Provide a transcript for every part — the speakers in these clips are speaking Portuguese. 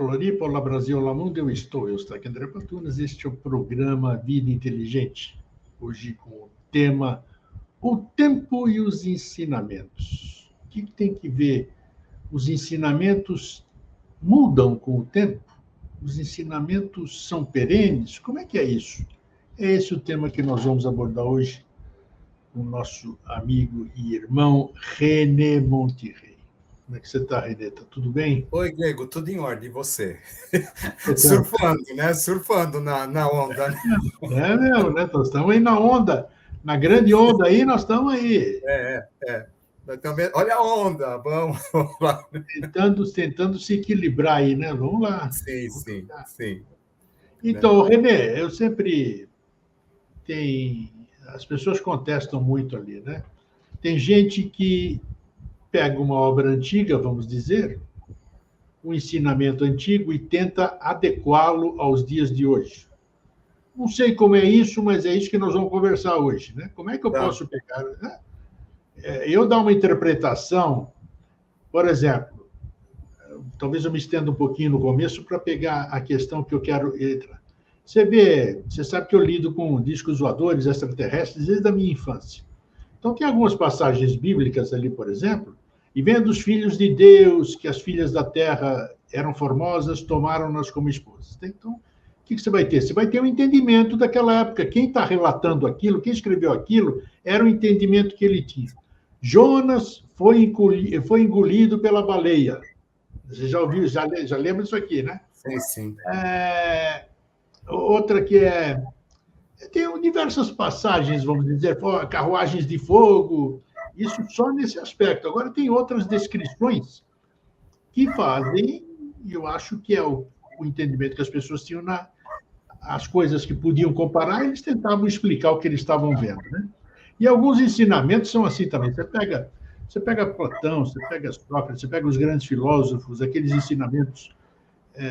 Floripa, olá Brasil, olá mundo, eu estou aqui André Patunas, este é o programa Vida Inteligente, hoje com o tema O Tempo e os Ensinamentos. O que tem que ver? Os ensinamentos mudam com o tempo? Os ensinamentos são perenes? Como é que é isso? É esse o tema que nós vamos abordar hoje com o nosso amigo e irmão René Monterrey. Como é que você está, René? Está tudo bem? Oi, Diego, tudo em ordem, e você? Surfando, né? Surfando na onda, né? É mesmo, né? Nós estamos aí na onda, na grande onda aí, nós estamos aí. Olha a onda, vamos lá. Tentando se equilibrar aí, né? Vamos lá. Sim. Então, René, eu sempre as pessoas contestam muito ali, né? Tem gente que pega uma obra antiga, vamos dizer, um ensinamento antigo e tenta adequá-lo aos dias de hoje. Não sei como é isso, mas é isso que nós vamos conversar hoje, né? Como é que eu posso pegar, né? Eu dar uma interpretação, por exemplo, talvez eu me estenda um pouquinho no começo para pegar a questão que eu quero entrar. Você sabe que eu lido com discos voadores extraterrestres desde a minha infância. Então, tem algumas passagens bíblicas ali, por exemplo, e vendo os filhos de Deus, que as filhas da terra eram formosas, tomaram-nas como esposas. Então, o que você vai ter? Você vai ter um entendimento daquela época. Quem está relatando aquilo, quem escreveu aquilo, era o entendimento que ele tinha. Jonas foi engolido pela baleia. Você já ouviu, já lembra disso aqui, né? Sim. Outra que tem diversas passagens, vamos dizer, carruagens de fogo, isso só nesse aspecto. Agora, tem outras descrições que fazem, e eu acho que é o entendimento que as pessoas tinham as coisas que podiam comparar, eles tentavam explicar o que eles estavam vendo, né? E alguns ensinamentos são assim também. Você pega Platão, você pega Sócrates, você pega os grandes filósofos, aqueles ensinamentos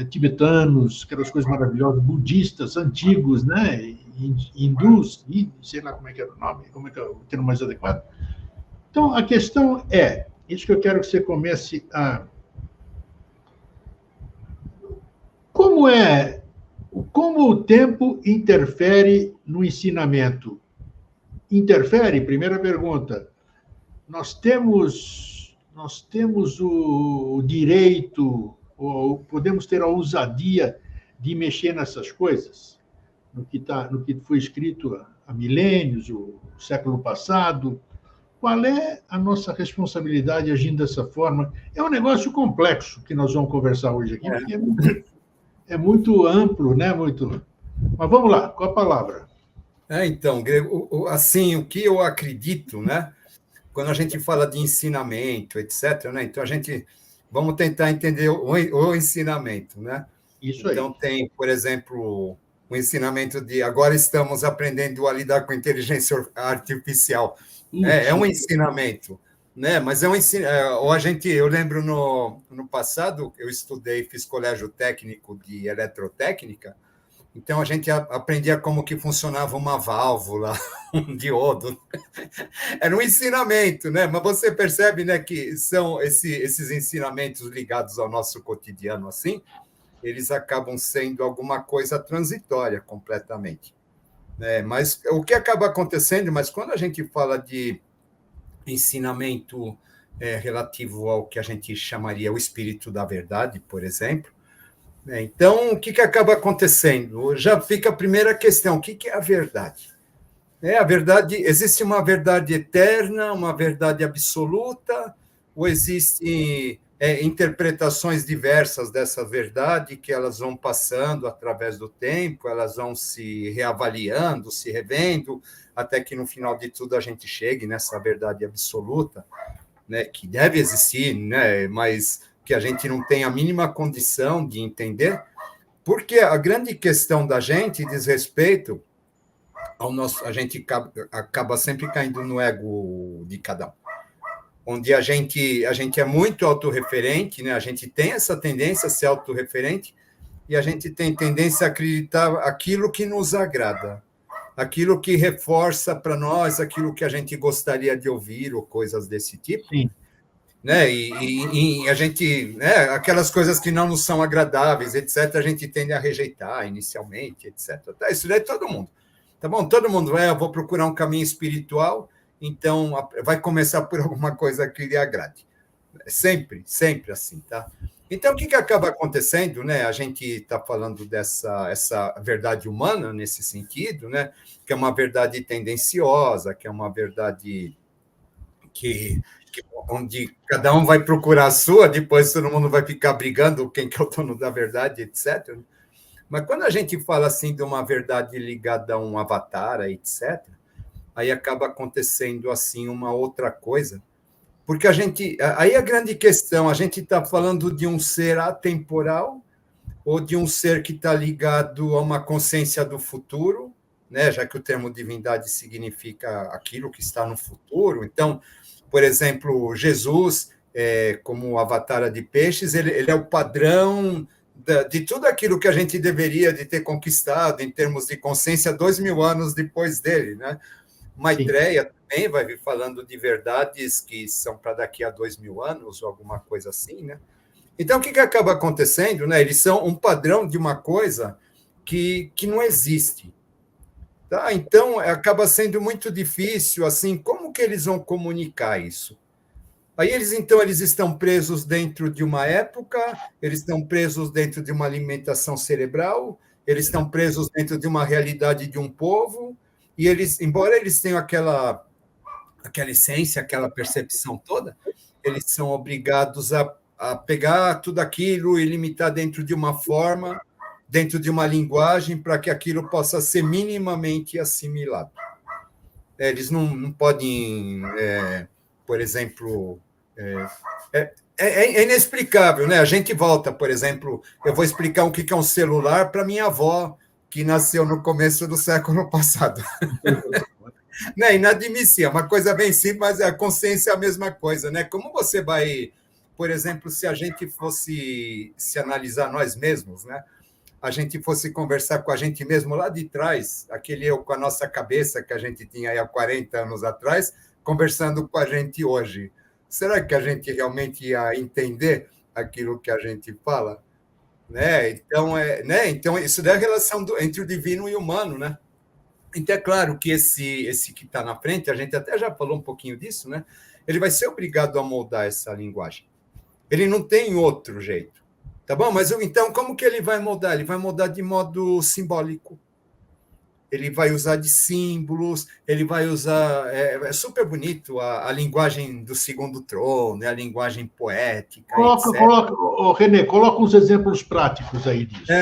tibetanos, aquelas coisas maravilhosas, budistas, antigos, né? Hindus, sei lá como é que era o nome, como é que é o termo mais adequado. Então, a questão é, isso que eu quero que você comece a... Como o tempo interfere no ensinamento? Interfere? Primeira pergunta. Nós temos o direito, ou podemos ter a ousadia de mexer nessas coisas, no que foi escrito há milênios, o século passado. Qual é a nossa responsabilidade agindo dessa forma? É um negócio complexo que nós vamos conversar hoje aqui, porque é muito amplo, né? Mas vamos lá, com a palavra. Então, Grego, assim, o que eu acredito, né? Quando a gente fala de ensinamento, etc., né? Então, vamos tentar entender o ensinamento, né? Isso aí. Então, tem, por exemplo, o ensinamento de agora estamos aprendendo a lidar com inteligência artificial. É um ensinamento, né? Mas é um ensinamento. Eu lembro no passado, eu fiz colégio técnico de eletrotécnica, então a gente aprendia como que funcionava uma válvula, um diodo. Era um ensinamento, né? Mas você percebe, né, que são esses ensinamentos ligados ao nosso cotidiano, assim, eles acabam sendo alguma coisa transitória completamente. Mas o que acaba acontecendo, mas quando a gente fala de ensinamento relativo ao que a gente chamaria o espírito da verdade, por exemplo, então, o que acaba acontecendo? Já fica a primeira questão, o que é a verdade? A verdade, existe uma verdade eterna, uma verdade absoluta, ou existem interpretações diversas dessa verdade que elas vão passando através do tempo, elas vão se reavaliando, se revendo, até que no final de tudo a gente chegue nessa verdade absoluta, né, que deve existir, né, mas que a gente não tem a mínima condição de entender, porque a grande questão da gente diz respeito ao nosso... A gente acaba sempre caindo no ego de cada um, onde a gente é muito autorreferente, né? A gente tem essa tendência a ser autorreferente e a gente tem tendência a acreditar aquilo que nos agrada, aquilo que reforça para nós aquilo que a gente gostaria de ouvir ou coisas desse tipo. Sim. né? E a gente, né? Aquelas coisas que não nos são agradáveis, etc., a gente tende a rejeitar inicialmente, etc. Tá, isso daí todo mundo. Tá bom? Todo mundo eu vou procurar um caminho espiritual, então vai começar por alguma coisa que lhe agrade. Sempre, sempre assim, tá? Então, o que acaba acontecendo, né? A gente está falando essa verdade humana nesse sentido, né? Que é uma verdade tendenciosa, que é uma verdade que onde cada um vai procurar a sua, depois todo mundo vai ficar brigando quem que é o dono da verdade, etc. Mas quando a gente fala assim de uma verdade ligada a um avatar, etc., aí acaba acontecendo assim uma outra coisa, porque aí a grande questão, a gente está falando de um ser atemporal ou de um ser que está ligado a uma consciência do futuro, né? Já que o termo divindade significa aquilo que está no futuro. Então, por exemplo, Jesus, como avatar de peixes, ele é o padrão de tudo aquilo que a gente deveria de ter conquistado em termos de consciência 2000 anos depois dele, né? Maitreya também vai vir falando de verdades que são para daqui a 2000 anos ou alguma coisa assim, né? Então, o que acaba acontecendo, né? Eles são um padrão de uma coisa que não existe. Tá? Então, acaba sendo muito difícil, assim, como que eles vão comunicar isso? Aí eles estão presos dentro de uma época, eles estão presos dentro de uma alimentação cerebral, eles estão presos dentro de uma realidade de um povo, e eles, embora eles tenham aquela essência, aquela percepção toda, eles são obrigados a pegar tudo aquilo e limitar dentro de uma forma, dentro de uma linguagem, para que aquilo possa ser minimamente assimilado. Eles não podem, por exemplo, é inexplicável, né? A gente volta, por exemplo, eu vou explicar o que é um celular para minha avó, que nasceu no começo do século passado. Né? Inadmissível, uma coisa bem simples, mas a consciência é a mesma coisa, né? Como você vai, por exemplo, se a gente fosse se analisar nós mesmos, né? A gente fosse conversar com a gente mesmo lá de trás, aquele eu com a nossa cabeça que a gente tinha aí há 40 anos atrás, conversando com a gente hoje. Será que a gente realmente ia entender aquilo que a gente fala? Né? Então isso é a relação entre o divino e o humano, né? Então, é claro que esse que está na frente, a gente até já falou um pouquinho disso, né? Ele vai ser obrigado a moldar essa linguagem. Ele não tem outro jeito. Tá bom? Mas então, como que ele vai moldar? Ele vai moldar de modo simbólico. Ele vai usar de símbolos, ele vai usar. É super bonito a linguagem do segundo trono, né? A linguagem poética. René, coloca uns exemplos práticos aí disso.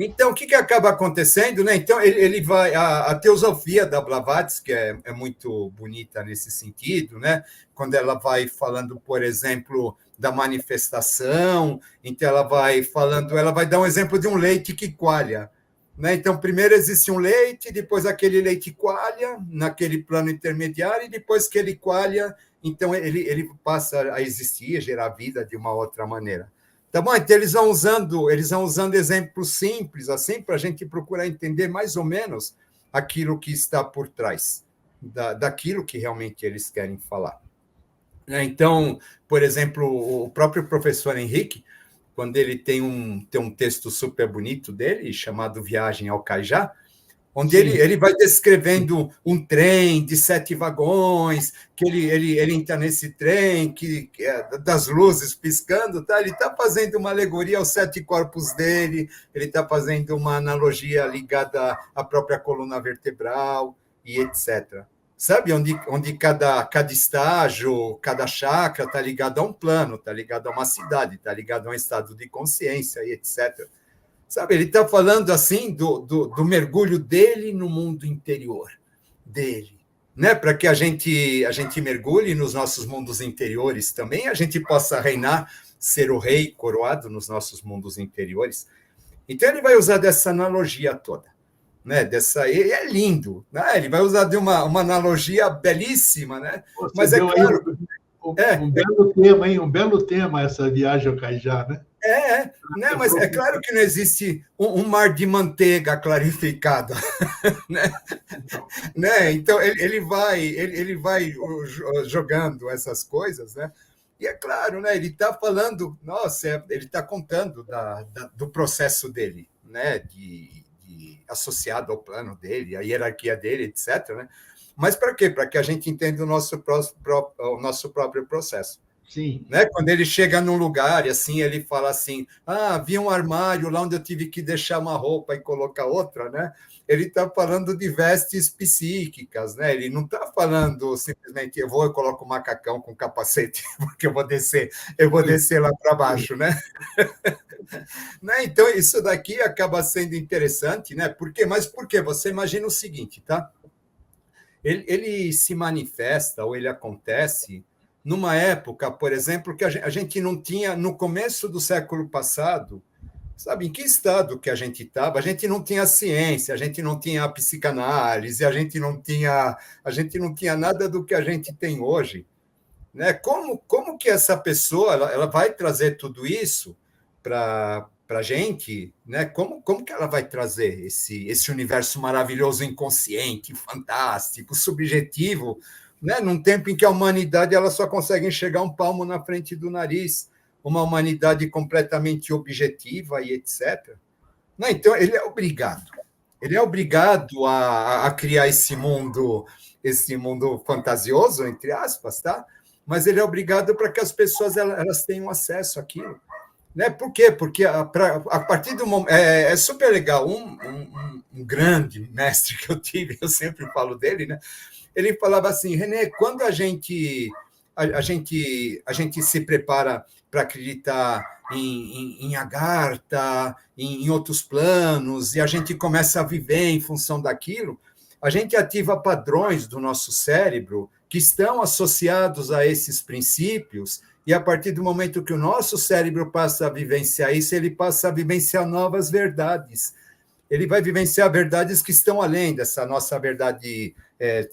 Então, o que acaba acontecendo, né? Então, ele vai. A teosofia da Blavatsky, que é muito bonita nesse sentido, né? Quando ela vai falando, por exemplo, da manifestação, então ela vai dar um exemplo de um leite que coalha. Né? Então, primeiro existe um leite, depois aquele leite coalha, naquele plano intermediário, e depois que ele coalha, então ele passa a existir, gerar vida de uma outra maneira. Tá bom? Então, eles vão usando exemplos simples, assim, para a gente procurar entender mais ou menos aquilo que está por trás daquilo que realmente eles querem falar. Então, por exemplo, o próprio professor Henrique, quando ele tem um texto super bonito dele, chamado Viagem ao Cajá, onde ele vai descrevendo um trem de 7 vagões, que ele entra nesse trem, que das luzes piscando, tá? Ele está fazendo uma alegoria aos 7 corpos dele, ele está fazendo uma analogia ligada à própria coluna vertebral, e etc. Sabe, onde cada estágio, cada chakra está ligado a um plano, está ligado a uma cidade, está ligado a um estado de consciência, e etc. Sabe, ele está falando assim do mergulho dele no mundo interior dele, né? Para que a gente mergulhe nos nossos mundos interiores também, a gente possa reinar, ser o rei coroado nos nossos mundos interiores. Então, ele vai usar dessa analogia toda. Né, e é lindo, né? Ele vai usar de uma analogia belíssima, né? Você mas é claro. Um belo tema, hein? Um belo tema essa viagem ao Cajá, né? Né? Mas é claro que não existe um mar de manteiga clarificado, né? Então ele vai jogando essas coisas, né? E é claro, né, ele está falando, nossa, ele está contando do processo dele, né, associado ao plano dele, a hierarquia dele, etc. Né? Mas para quê? Para que a gente entenda o nosso próprio processo. Sim. Né? Quando ele chega num lugar e assim ele fala assim, havia um armário lá onde eu tive que deixar uma roupa e colocar outra, né? Ele está falando de vestes psíquicas, né? Ele não está falando simplesmente eu coloco um macacão com capacete porque eu vou descer lá para baixo, né? Né? Então isso daqui acaba sendo interessante, né? Mas por quê? Você imagina o seguinte, tá? Ele se manifesta ou ele acontece numa época, por exemplo, que a gente não tinha, no começo do século passado, sabe, em que estado que a gente estava? A gente não tinha ciência, a gente não tinha a psicanálise, a gente não tinha nada do que a gente tem hoje. Né? Como que essa pessoa ela vai trazer tudo isso para a gente? Né? Como que ela vai trazer esse universo maravilhoso, inconsciente, fantástico, subjetivo, né? Num tempo em que a humanidade ela só consegue enxergar um palmo na frente do nariz, uma humanidade completamente objetiva e etc. Não, então, ele é obrigado a criar esse mundo fantasioso, entre aspas, tá? Mas ele é obrigado para que as pessoas elas tenham acesso àquilo. Né? Por quê? Porque a partir do momento. É super legal. Um grande mestre que eu tive, eu sempre falo dele, né? Ele falava assim, René, quando a gente se prepara para acreditar em Agartha, em outros planos, e a gente começa a viver em função daquilo, a gente ativa padrões do nosso cérebro que estão associados a esses princípios, e a partir do momento que o nosso cérebro passa a vivenciar isso, ele passa a vivenciar novas verdades. Ele vai vivenciar verdades que estão além dessa nossa verdade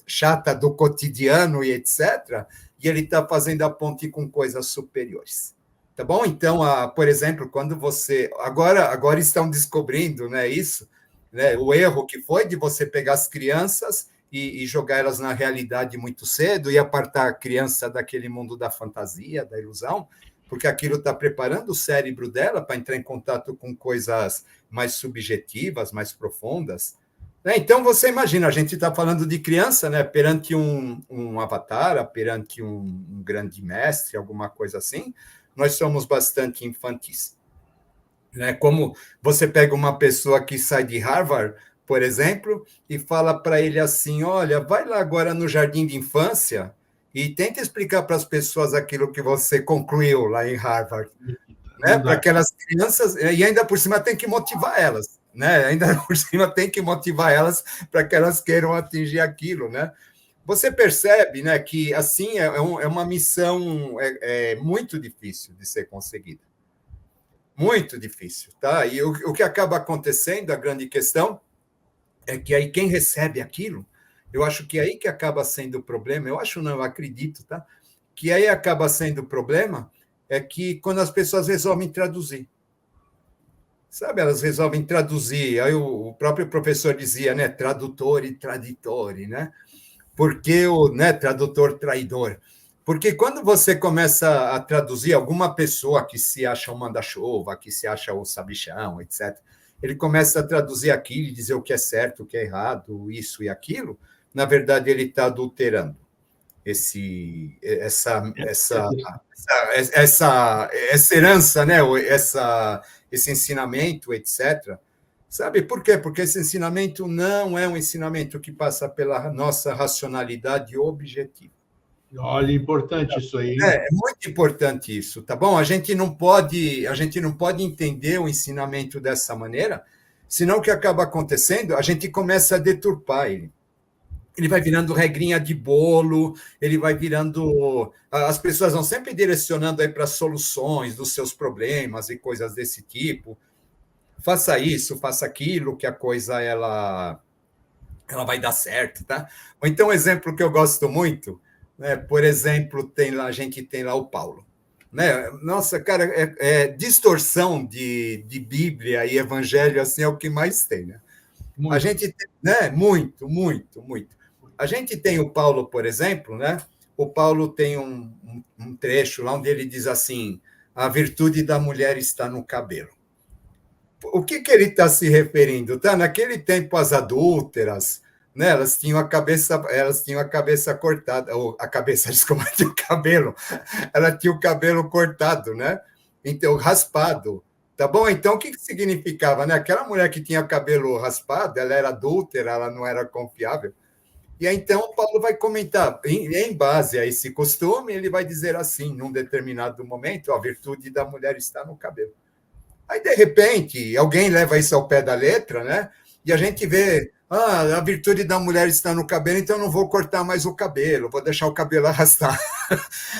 chata do cotidiano e etc., e ele está fazendo a ponte com coisas superiores. Tá bom? Então, por exemplo, quando você... Agora estão descobrindo, né, isso, né, o erro que foi de você pegar as crianças e jogar elas na realidade muito cedo e apartar a criança daquele mundo da fantasia, da ilusão, porque aquilo está preparando o cérebro dela para entrar em contato com coisas mais subjetivas, mais profundas. Então, você imagina, a gente está falando de criança, né, perante um avatar, perante um grande mestre, alguma coisa assim, nós somos bastante infantis. Né? Como você pega uma pessoa que sai de Harvard, por exemplo, e fala para ele assim, olha, vai lá agora no jardim de infância e tenta explicar para as pessoas aquilo que você concluiu lá em Harvard. Né? Para aquelas crianças, e ainda por cima tem que motivar elas. Né? Ainda por cima tem que motivar elas para que elas queiram atingir aquilo, né? Você percebe, né, que assim é uma missão muito difícil de ser conseguida, muito difícil, tá? E o que acaba acontecendo, a grande questão é que aí quem recebe aquilo, eu acho que aí que acaba sendo o problema. Eu acho não, eu acredito, tá? Que aí acaba sendo o problema é que quando as pessoas resolvem traduzir. Sabe, elas resolvem traduzir. Aí o próprio professor dizia, né, tradutor e traditore, né? Porque tradutor traidor. Porque quando você começa a traduzir alguma pessoa que se acha um manda-chuva, que se acha o sabichão, etc., ele começa a traduzir aquilo e dizer o que é certo, o que é errado, isso e aquilo, na verdade ele está adulterando essa herança, né? Esse ensinamento, etc. Sabe por quê? Porque esse ensinamento não é um ensinamento que passa pela nossa racionalidade objetiva. Olha, importante isso aí. É muito importante isso, tá bom? A gente não pode entender o ensinamento dessa maneira, senão o que acaba acontecendo, a gente começa a deturpar ele. Ele vai virando regrinha de bolo, ele vai virando... As pessoas vão sempre direcionando aí para soluções dos seus problemas e coisas desse tipo. Faça isso, faça aquilo, que a coisa ela vai dar certo, tá? Ou então, um exemplo que eu gosto muito, né? Por exemplo, a gente tem lá o Paulo. Né? Nossa, cara, distorção de Bíblia e Evangelho assim, é o que mais tem, né? Muito. A gente tem, né? Muito. A gente tem o Paulo, por exemplo, né? o Paulo tem um trecho lá onde ele diz assim: a virtude da mulher está no cabelo. O que ele está se referindo? Tá? Naquele tempo, as adúlteras, né, elas tinham a cabeça cortada, ou a cabeça, desculpa, tinha o cabelo, ela tinha o cabelo cortado, né? Então, raspado. Tá bom? Então, o que significava, né? Aquela mulher que tinha cabelo raspado, ela era adúltera, ela não era confiável. E aí, então, o Paulo vai comentar, em base a esse costume, ele vai dizer assim, num determinado momento, a virtude da mulher está no cabelo. Aí, de repente, alguém leva isso ao pé da letra, né? E a gente vê, a virtude da mulher está no cabelo, então eu não vou cortar mais o cabelo, vou deixar o cabelo arrastar.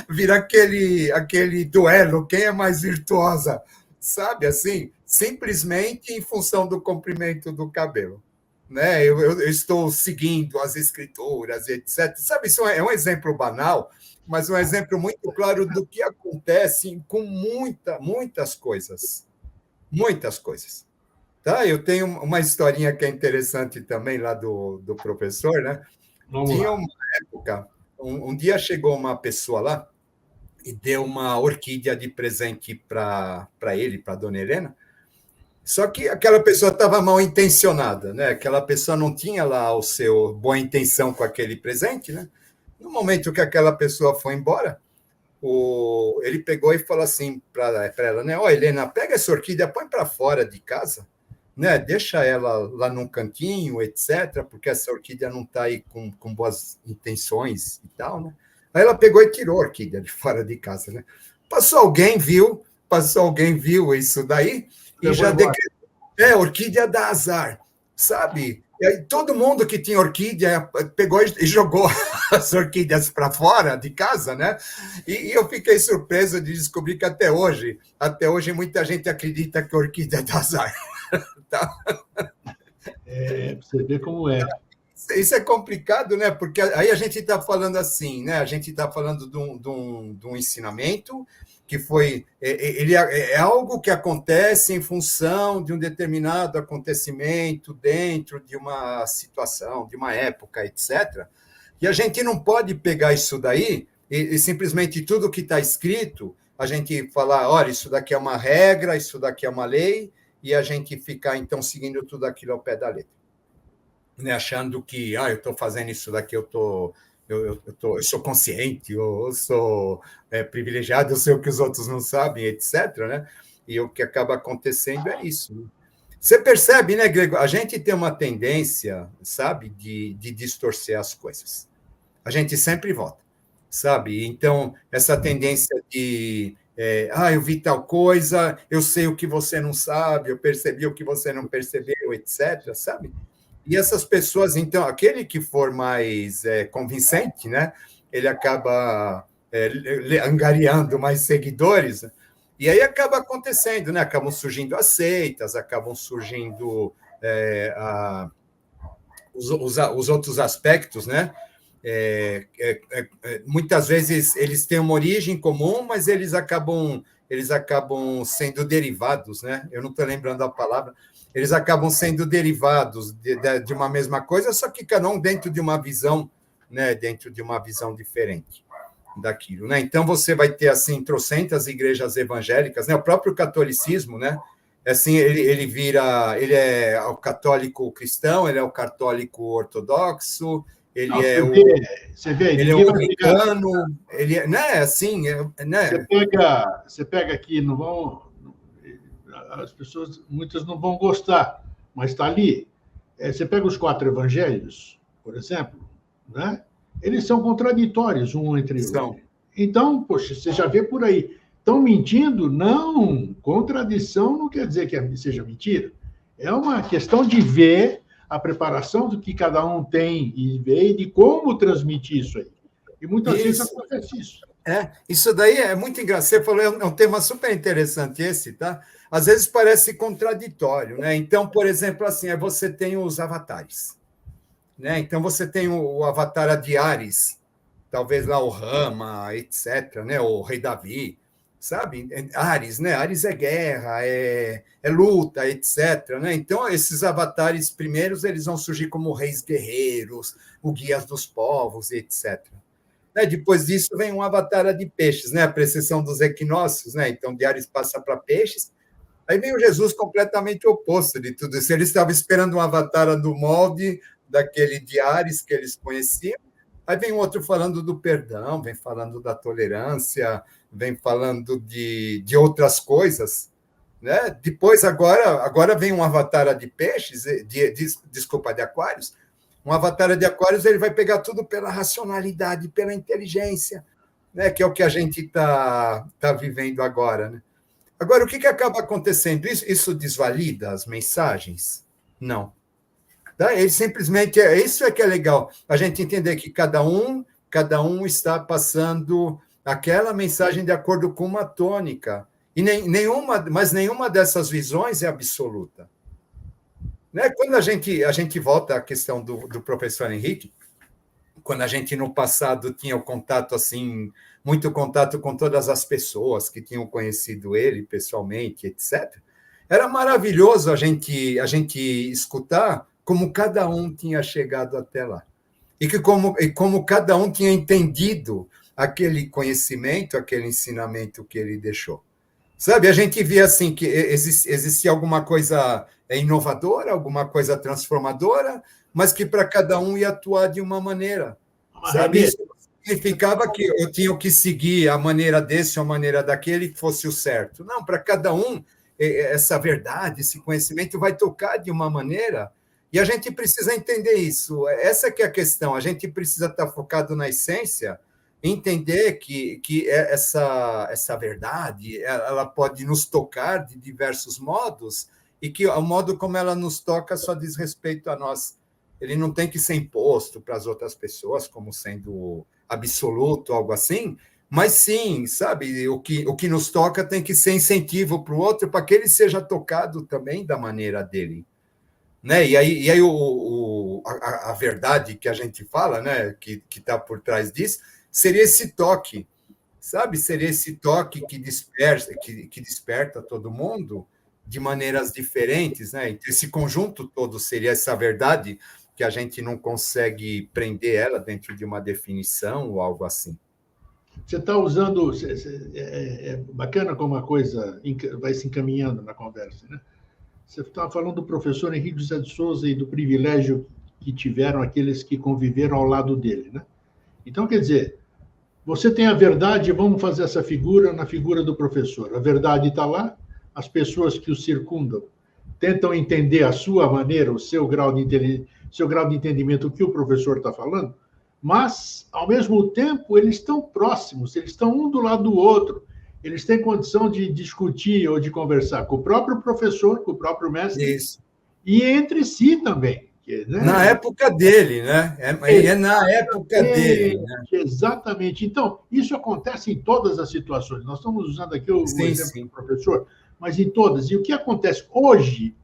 Vira aquele duelo, quem é mais virtuosa, sabe? Assim, simplesmente em função do comprimento do cabelo. Né? Eu estou seguindo as escrituras, etc. Sabe, isso é um exemplo banal, mas um exemplo muito claro do que acontece com muitas coisas. Muitas coisas. Tá? Eu tenho uma historinha que é interessante também lá do professor, né? Tinha uma época, um dia chegou uma pessoa lá e deu uma orquídea de presente para ele, para a dona Helena, só que aquela pessoa estava mal intencionada, né? Aquela pessoa não tinha lá o seu boa intenção com aquele presente, né? No momento que aquela pessoa foi embora, ele pegou e falou assim para ela, né? Ó, Helena, pega essa orquídea, põe para fora de casa, né? Deixa ela lá num cantinho, etc., porque essa orquídea não está aí com boas intenções e tal, né? Aí ela pegou e tirou a orquídea de fora de casa, né? Passou alguém viu isso daí e já decretou, orquídea dá azar, sabe? E aí todo mundo que tinha orquídea pegou e jogou as orquídeas para fora de casa, né? E eu fiquei surpreso de descobrir que até hoje muita gente acredita que orquídea dá azar. Tá? Você vê como é. Isso é complicado, né? Porque aí a gente está falando assim, né? A gente está falando de um ensinamento que é algo que acontece em função de um determinado acontecimento dentro de uma situação, de uma época, etc. E a gente não pode pegar isso daí e simplesmente tudo que está escrito, a gente falar, olha, isso daqui é uma regra, isso daqui é uma lei, e a gente ficar, então, seguindo tudo aquilo ao pé da letra. Né? Achando que, eu estou fazendo isso daqui, eu sou consciente, eu sou privilegiado, eu sei o que os outros não sabem, etc. Né? E o que acaba acontecendo é isso. Né? Você percebe, né, Grego? A gente tem uma tendência, sabe, de distorcer as coisas. A gente sempre vota, sabe? Então, essa tendência de eu vi tal coisa, eu sei o que você não sabe, eu percebi o que você não percebeu, etc., sabe? E essas pessoas, então, aquele que for mais convincente, né, ele acaba angariando mais seguidores, e aí acaba acontecendo, né? Acabam surgindo as seitas, acabam surgindo os outros aspectos, né? Muitas vezes eles têm uma origem comum, mas eles acabam sendo derivados, né? Eu não estou lembrando a palavra. Eles acabam sendo derivados de uma mesma coisa, só que cada um dentro de uma visão, né? Dentro de uma visão diferente daquilo, né? Então você vai ter assim trocentas igrejas evangélicas, né? O próprio catolicismo, né? Assim, ele é o católico cristão, ele é o católico ortodoxo, Você vê, ele é o anglicano, ele é, né? Assim, né? Você pega aqui, não vão, as pessoas, muitas não vão gostar, mas está ali. Você pega os 4 evangelhos, por exemplo, né? Eles são contraditórios um entre o outro. Então, poxa, você já vê por aí. Estão mentindo? Não. Contradição não quer dizer que seja mentira. É uma questão de ver a preparação do que cada um tem e ver de como transmitir isso aí. E muitas vezes acontece isso. Isso daí é muito engraçado. Você falou, é um tema super interessante esse, tá? Às vezes parece contraditório, né? Então, por exemplo, assim, você tem os avatares, né? Então, você tem o avatar de Ares, talvez lá o Rama, etc., né? O rei Davi, sabe? Ares, né? Ares é guerra, é luta, etc., né? Então, esses avatares primeiros, eles vão surgir como reis guerreiros, o guias dos povos, etc. Né? Depois disso vem um avatar de peixes, né? A precessão dos equinócios, né? Então, de Áries passa para peixes. Aí vem o Jesus completamente oposto de tudo isso. Ele estava esperando um avatar do molde daquele de Áries que eles conheciam. Aí vem outro falando do perdão, vem falando da tolerância, vem falando de outras coisas. Né? Depois, agora vem um avatar de peixes, desculpa, de aquários. Um avatar de aquários, ele vai pegar tudo pela racionalidade, pela inteligência, né? Que é o que a gente está vivendo agora. Né? Agora, o que acaba acontecendo? Isso desvalida as mensagens? Não. Tá? Ele simplesmente, isso é que é legal, a gente entender que cada um está passando aquela mensagem de acordo com uma tônica. E mas nenhuma dessas visões é absoluta. Né? Quando a gente volta à questão do professor Henrique, quando a gente no passado tinha o contato assim, muito contato com todas as pessoas que tinham conhecido ele pessoalmente, etc., era maravilhoso a gente escutar como cada um tinha chegado até lá. E como cada um tinha entendido aquele conhecimento, aquele ensinamento que ele deixou. Sabe, a gente via assim que existia alguma coisa inovadora, alguma coisa transformadora, mas que para cada um ia atuar de uma maneira. Sabe? Isso significava que eu tinha que seguir a maneira desse ou a maneira daquele que fosse o certo. Não, para cada um, essa verdade, esse conhecimento vai tocar de uma maneira, e a gente precisa entender isso. Essa que é a questão, a gente precisa estar focado na essência, entender que essa verdade ela pode nos tocar de diversos modos, e que o modo como ela nos toca só diz respeito a nós. Ele não tem que ser imposto para as outras pessoas como sendo absoluto, algo assim, mas sim, sabe, o que nos toca tem que ser incentivo para o outro, para que ele seja tocado também da maneira dele. Né? E aí a verdade que a gente fala, né, que está por trás disso, seria esse toque, sabe? Seria esse toque que desperta todo mundo de maneiras diferentes, né? Esse conjunto todo seria essa verdade que a gente não consegue prender ela dentro de uma definição ou algo assim. Você está usando... É bacana como a coisa vai se encaminhando na conversa, né? Você estava falando do professor Henrique José de Souza e do privilégio que tiveram aqueles que conviveram ao lado dele, né? Então, quer dizer, você tem a verdade, vamos fazer essa figura na figura do professor. A verdade está lá, as pessoas que o circundam tentam entender a sua maneira, o seu grau de entendimento, o que o professor está falando, mas, ao mesmo tempo, eles estão próximos, eles estão um do lado do outro, eles têm condição de discutir ou de conversar com o próprio professor, com o próprio mestre, isso. E entre si também. Né? Na época dele, né? É na época dele. Né? Exatamente. Então, isso acontece em todas as situações. Nós estamos usando aqui o exemplo do professor, mas em todas. E o que acontece hoje,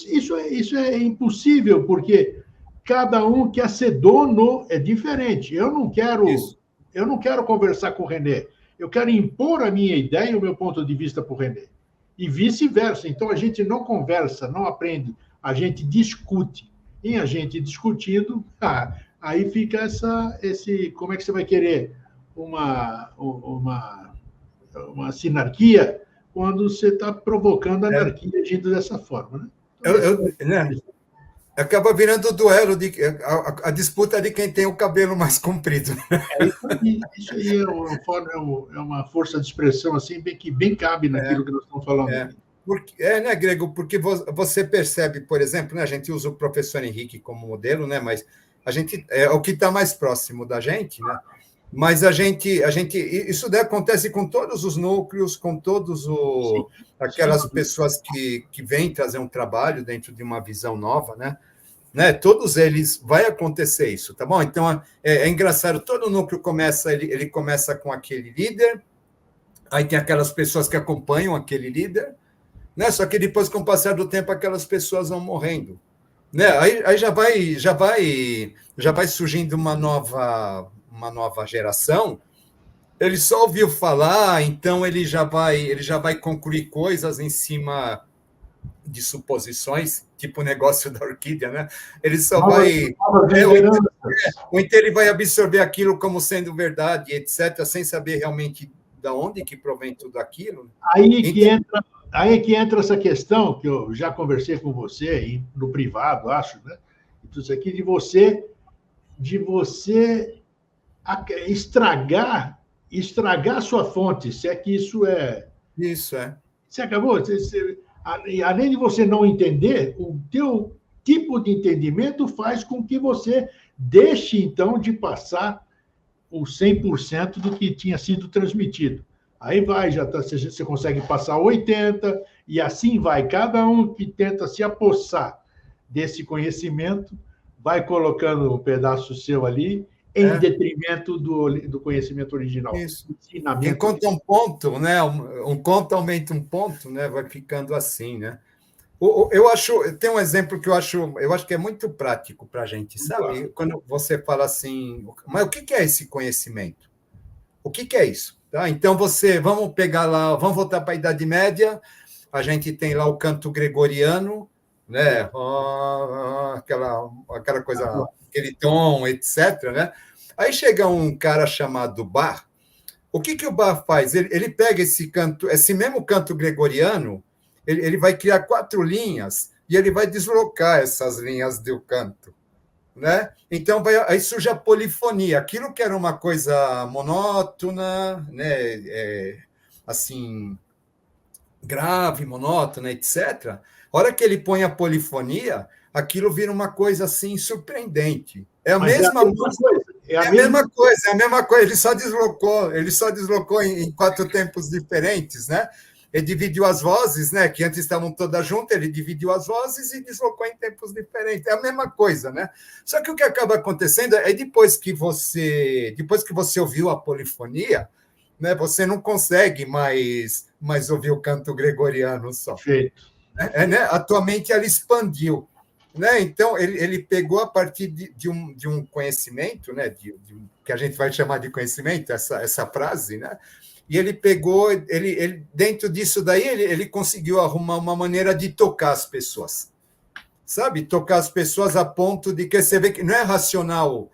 isso é impossível, porque cada um quer ser dono, é diferente. Eu não quero conversar com o René. Eu quero impor a minha ideia e o meu ponto de vista para o René. E vice-versa. Então, a gente não conversa, não aprende, a gente discute. E a gente discutindo, aí fica esse... Como é que você vai querer uma sinarquia quando você está provocando anarquia agindo dessa forma, né? Então, acaba virando o duelo, a disputa de quem tem o cabelo mais comprido. Isso aí é uma força de expressão assim, bem cabe naquilo que nós estamos falando. Né, Grego? Porque você percebe, por exemplo, né, a gente usa o professor Henrique como modelo, né, mas a gente é o que está mais próximo da gente, né? Mas isso acontece com todos os núcleos, com todos aquelas pessoas que vêm trazer um trabalho dentro de uma visão nova, né? Todos eles vai acontecer isso, tá bom? Então é engraçado, todo núcleo ele começa com aquele líder, aí tem aquelas pessoas que acompanham aquele líder, né? Só que depois, com o passar do tempo, aquelas pessoas vão morrendo, né? Aí já vai surgindo uma nova geração. Ele só ouviu falar, então ele já vai concluir coisas em cima de suposições, tipo o negócio da orquídea, né? Ele só vai... o inteiro ele vai absorver aquilo como sendo verdade, etc., sem saber realmente de onde que provém tudo aquilo. Aí que entra essa questão, que eu já conversei com você, no privado, acho, né? Tudo isso aqui, de você estragar a sua fonte, se é que isso é... Isso, é. Você acabou... além de você não entender, o teu tipo de entendimento faz com que você deixe, então, de passar o 100% do que tinha sido transmitido. Aí vai, você consegue passar 80%, e assim vai. Cada um que tenta se apossar desse conhecimento vai colocando um pedaço seu ali, em detrimento do conhecimento original. Isso. Quem conta um ponto, né? Um conto aumenta um ponto, né? Vai ficando assim, né? Eu acho, tem um exemplo que eu acho que é muito prático para a gente, sabe? Quando você fala assim, mas o que é esse conhecimento? O que é isso? Tá? Então vamos pegar lá, vamos voltar para a Idade Média. A gente tem lá o canto gregoriano, né? Aquela coisa, aquele tom, etc., né? Aí chega um cara chamado Bach. O que o Bach faz? Ele pega esse mesmo canto gregoriano, ele vai criar 4 linhas e ele vai deslocar essas linhas do canto, né? Então aí surge a polifonia, aquilo que era uma coisa monótona, né? Assim, grave, monótona, etc. A hora que ele põe a polifonia, aquilo vira uma coisa assim surpreendente. É a mesma coisa. É a mesma coisa. Ele só deslocou em 4 tempos diferentes, né? Ele dividiu as vozes, né? Que antes estavam todas juntas, ele dividiu as vozes e deslocou em tempos diferentes. É a mesma coisa, né? Só que o que acaba acontecendo é depois que você ouviu a polifonia, né? Você não consegue mais ouvir o canto gregoriano só. Perfeito. Né? A tua mente ela expandiu. Né? Então, ele pegou a partir de um conhecimento, né? Que a gente vai chamar de conhecimento, essa frase, né? E ele pegou, ele dentro disso daí, ele conseguiu arrumar uma maneira de tocar as pessoas. Sabe? Tocar as pessoas a ponto de que você vê que não é racional,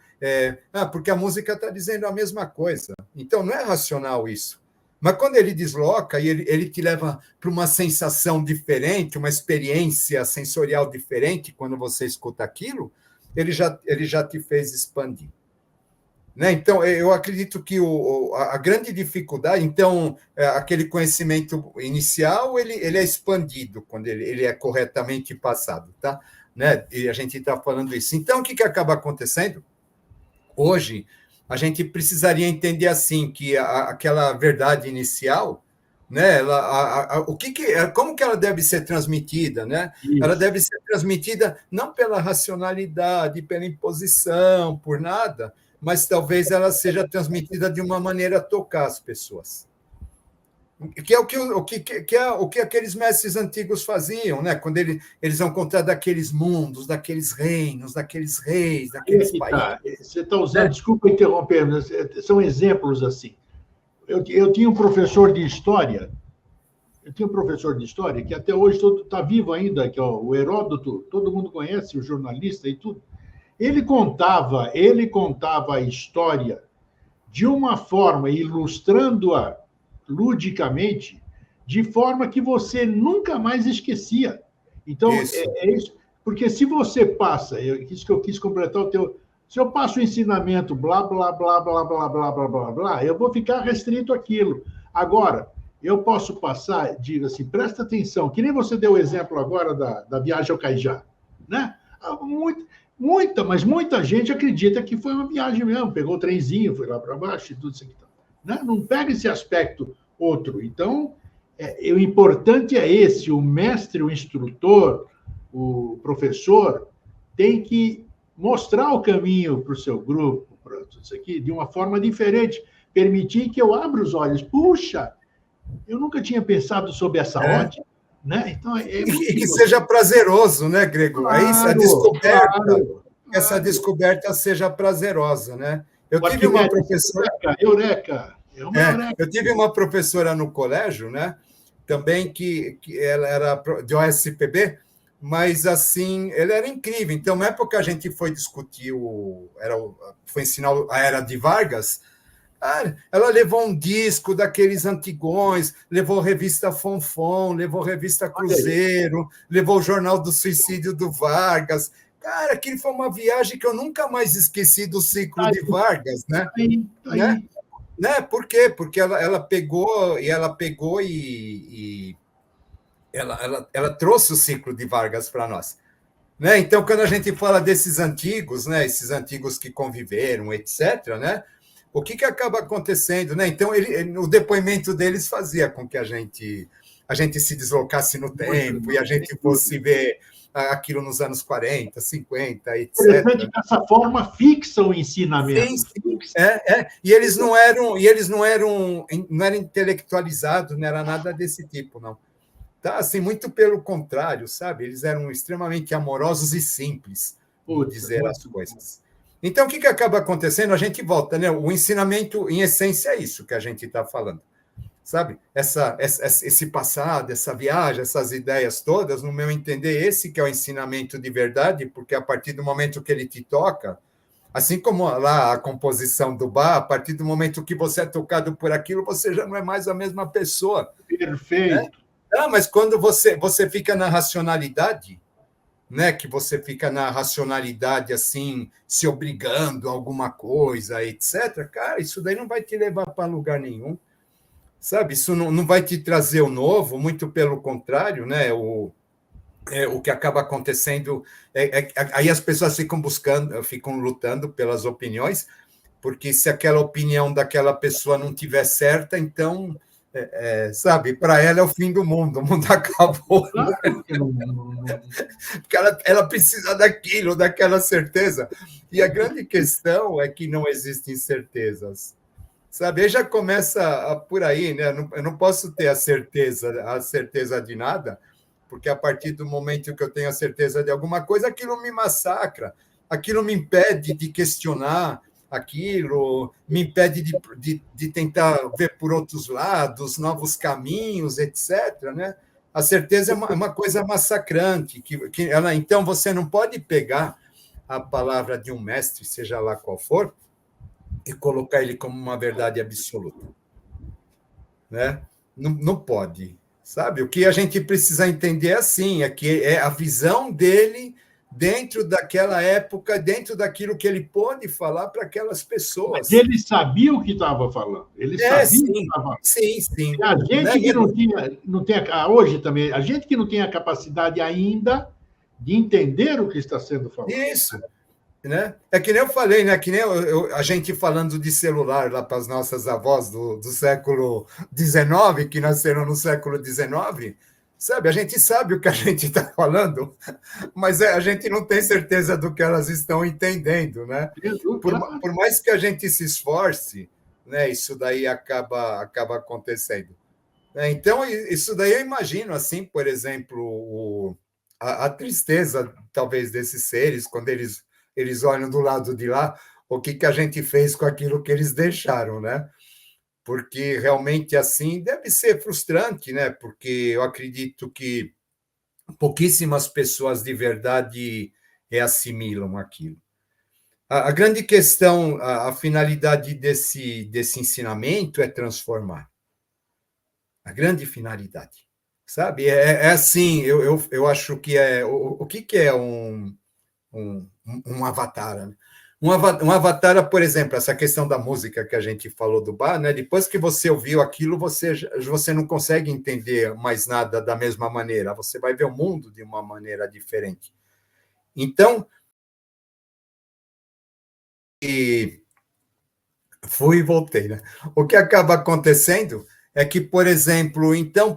porque a música está dizendo a mesma coisa. Então, não é racional isso. Mas quando ele desloca e ele te leva para uma sensação diferente, uma experiência sensorial diferente, quando você escuta aquilo, ele já te fez expandir. Né? Então, eu acredito que a grande dificuldade... Então, aquele conhecimento inicial, ele é expandido quando ele é corretamente passado. Tá? Né? E a gente está falando isso. Então, o que acaba acontecendo? Hoje, a gente precisaria entender assim que aquela verdade inicial, né, como que ela deve ser transmitida, né? Isso. Ela deve ser transmitida não pela racionalidade, pela imposição, por nada, mas talvez ela seja transmitida de uma maneira a tocar as pessoas. Que é o que aqueles mestres antigos faziam, né? Quando eles vão contar daqueles mundos, daqueles reinos, daqueles reis, daqueles países. Você está usando, desculpa interromper, mas são exemplos assim. Eu tinha um professor de história, que até hoje está vivo ainda, que é o Heródoto, todo mundo conhece, o jornalista e tudo. Ele contava a história de uma forma, ilustrando-a ludicamente, de forma que você nunca mais esquecia. Então, é isso. Porque se você passa, isso que eu quis completar o teu... Se eu passo o ensinamento, blá, blá, blá, blá, blá, blá, blá, blá, blá, eu vou ficar restrito àquilo. Agora, eu posso passar, digo assim, presta atenção, que nem você deu o exemplo agora da viagem ao Caijá, né? Mas muita gente acredita que foi uma viagem mesmo, pegou o trenzinho, foi lá para baixo e tudo isso aqui. Né? Não pega esse aspecto outro. Então, o importante é esse, o mestre, o instrutor, o professor, tem que mostrar o caminho para o seu grupo, para tudo isso aqui, de uma forma diferente, permitir que eu abra os olhos. Puxa, eu nunca tinha pensado sobre essa ótica. Né? Então, e que seja prazeroso, né, Grego? Claro, é isso, a descoberta. Claro. Essa descoberta seja prazerosa, né? Eu tive uma professora. Eureka! Eu tive uma professora no colégio, né? também, que ela era de OSPB, mas, assim, ele era incrível. Então, na época que a gente foi discutir, foi ensinar a Era de Vargas, ela levou um disco daqueles antigões, levou a revista Fonfon, levou a revista Cruzeiro, levou o Jornal do Suicídio do Vargas. Cara, aquilo foi uma viagem que eu nunca mais esqueci do ciclo de Vargas, né? Né? Por quê? Porque ela pegou e ela trouxe o ciclo de Vargas para nós. Né? Então, quando a gente fala desses antigos, né, esses antigos que conviveram, etc., né, o que acaba acontecendo? Né? Então, o depoimento deles fazia com que a gente se deslocasse no tempo e a gente fosse ver aquilo nos anos 40, 50, etc. Interessante que dessa forma fixa o ensinamento. Sim, sim. E eles não eram intelectualizados, não era nada desse tipo, não. Tá, assim, muito pelo contrário, sabe? Eles eram extremamente amorosos e simples, por dizer as coisas. Então, o que acaba acontecendo? A gente volta, né? O ensinamento, em essência, é isso que a gente está falando, sabe? Esse passado, essa viagem, essas ideias todas, no meu entender, esse que é o ensinamento de verdade, porque a partir do momento que ele te toca, assim como lá a composição do bar, a partir do momento que você é tocado por aquilo, você já não é mais a mesma pessoa. Perfeito. Né? Mas quando você fica na racionalidade, né, que você fica na racionalidade, assim, se obrigando a alguma coisa, etc., cara, isso daí não vai te levar para lugar nenhum, sabe? Isso não vai te trazer o novo, muito pelo contrário, né? O que acaba acontecendo aí as pessoas ficam lutando pelas opiniões, porque se aquela opinião daquela pessoa não tiver certa, então sabe, para ela é o fim do mundo acabou. Claro que não. Porque ela precisa daquilo, daquela certeza. E a grande questão é que não existem certezas. Sabe, aí já começa por aí, né? Eu não posso ter a certeza de nada, porque a partir do momento que eu tenho a certeza de alguma coisa, aquilo me massacra, aquilo me impede de questionar, aquilo me impede de tentar ver por outros lados, novos caminhos, etc. Né? A certeza é uma coisa massacrante. Então, você não pode pegar a palavra de um mestre, seja lá qual for, e colocar ele como uma verdade absoluta. Né? Não pode. Sabe? O que a gente precisa entender é que é a visão dele dentro daquela época, dentro daquilo que ele pôde falar para aquelas pessoas. Mas ele sabia o que estava falando. Ele sabia sim, o que estava falando. Sim. A gente que não tem hoje também, a gente que não tem a capacidade ainda de entender o que está sendo falado. Isso. Né? É que nem eu falei, né? Que nem a gente falando de celular lá para as nossas avós do século XIX, que nasceram no século XIX, sabe? A gente sabe o que a gente está falando, mas a gente não tem certeza do que elas estão entendendo, né? Por mais que a gente se esforce, né? Isso daí acaba acontecendo. Então, isso daí eu imagino, assim, por exemplo, a tristeza, talvez, desses seres, quando eles olham do lado de lá, o que a gente fez com aquilo que eles deixaram, né? Porque realmente assim deve ser frustrante, né? Porque eu acredito que pouquíssimas pessoas de verdade assimilam aquilo. A grande questão, a finalidade desse ensinamento é transformar. A grande finalidade, sabe? Assim, eu acho que o que é um avatar? Né? Um avatar, por exemplo, essa questão da música que a gente falou do bar, né? Depois que você ouviu aquilo, você não consegue entender mais nada da mesma maneira, você vai ver o mundo de uma maneira diferente. Então, fui e voltei, né? O que acaba acontecendo é que, por exemplo, então,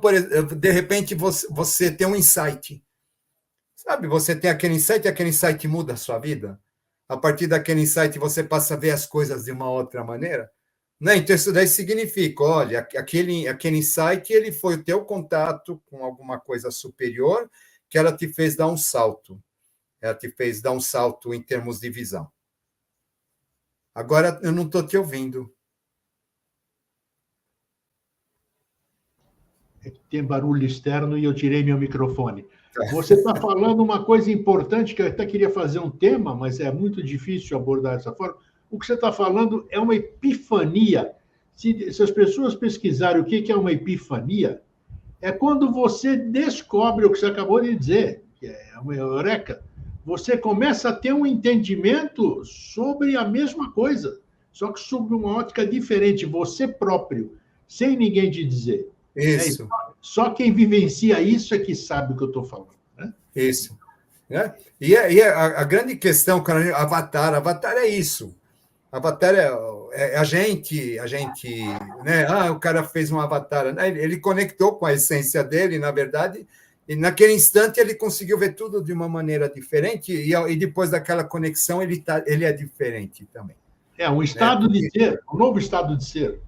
de repente você tem um insight, sabe? Você tem aquele insight muda a sua vida. A partir daquele insight você passa a ver as coisas de uma outra maneira. Né? Então, isso daí significa, olha, aquele insight ele foi o teu contato com alguma coisa superior que ela te fez dar um salto. Ela te fez dar um salto em termos de visão. Agora, eu não estou te ouvindo. Tem barulho externo e eu tirei meu microfone. Você está falando uma coisa importante que eu até queria fazer um tema, mas é muito difícil abordar dessa forma. O que você está falando é uma epifania. Se as pessoas pesquisarem o que é uma epifania, é quando você descobre o que você acabou de dizer, que é uma eureka. Você começa a ter um entendimento sobre a mesma coisa, só que sob uma ótica diferente, você próprio, sem ninguém te dizer. Isso. Só quem vivencia isso é que sabe o que eu estou falando. Né? Isso. Né? E a grande questão, Avatar é isso. Avatar é a gente, né? O cara fez um avatar, ele conectou com a essência dele, na verdade, e naquele instante ele conseguiu ver tudo de uma maneira diferente, e depois daquela conexão ele é diferente também. É um estado de ser, um novo estado de ser.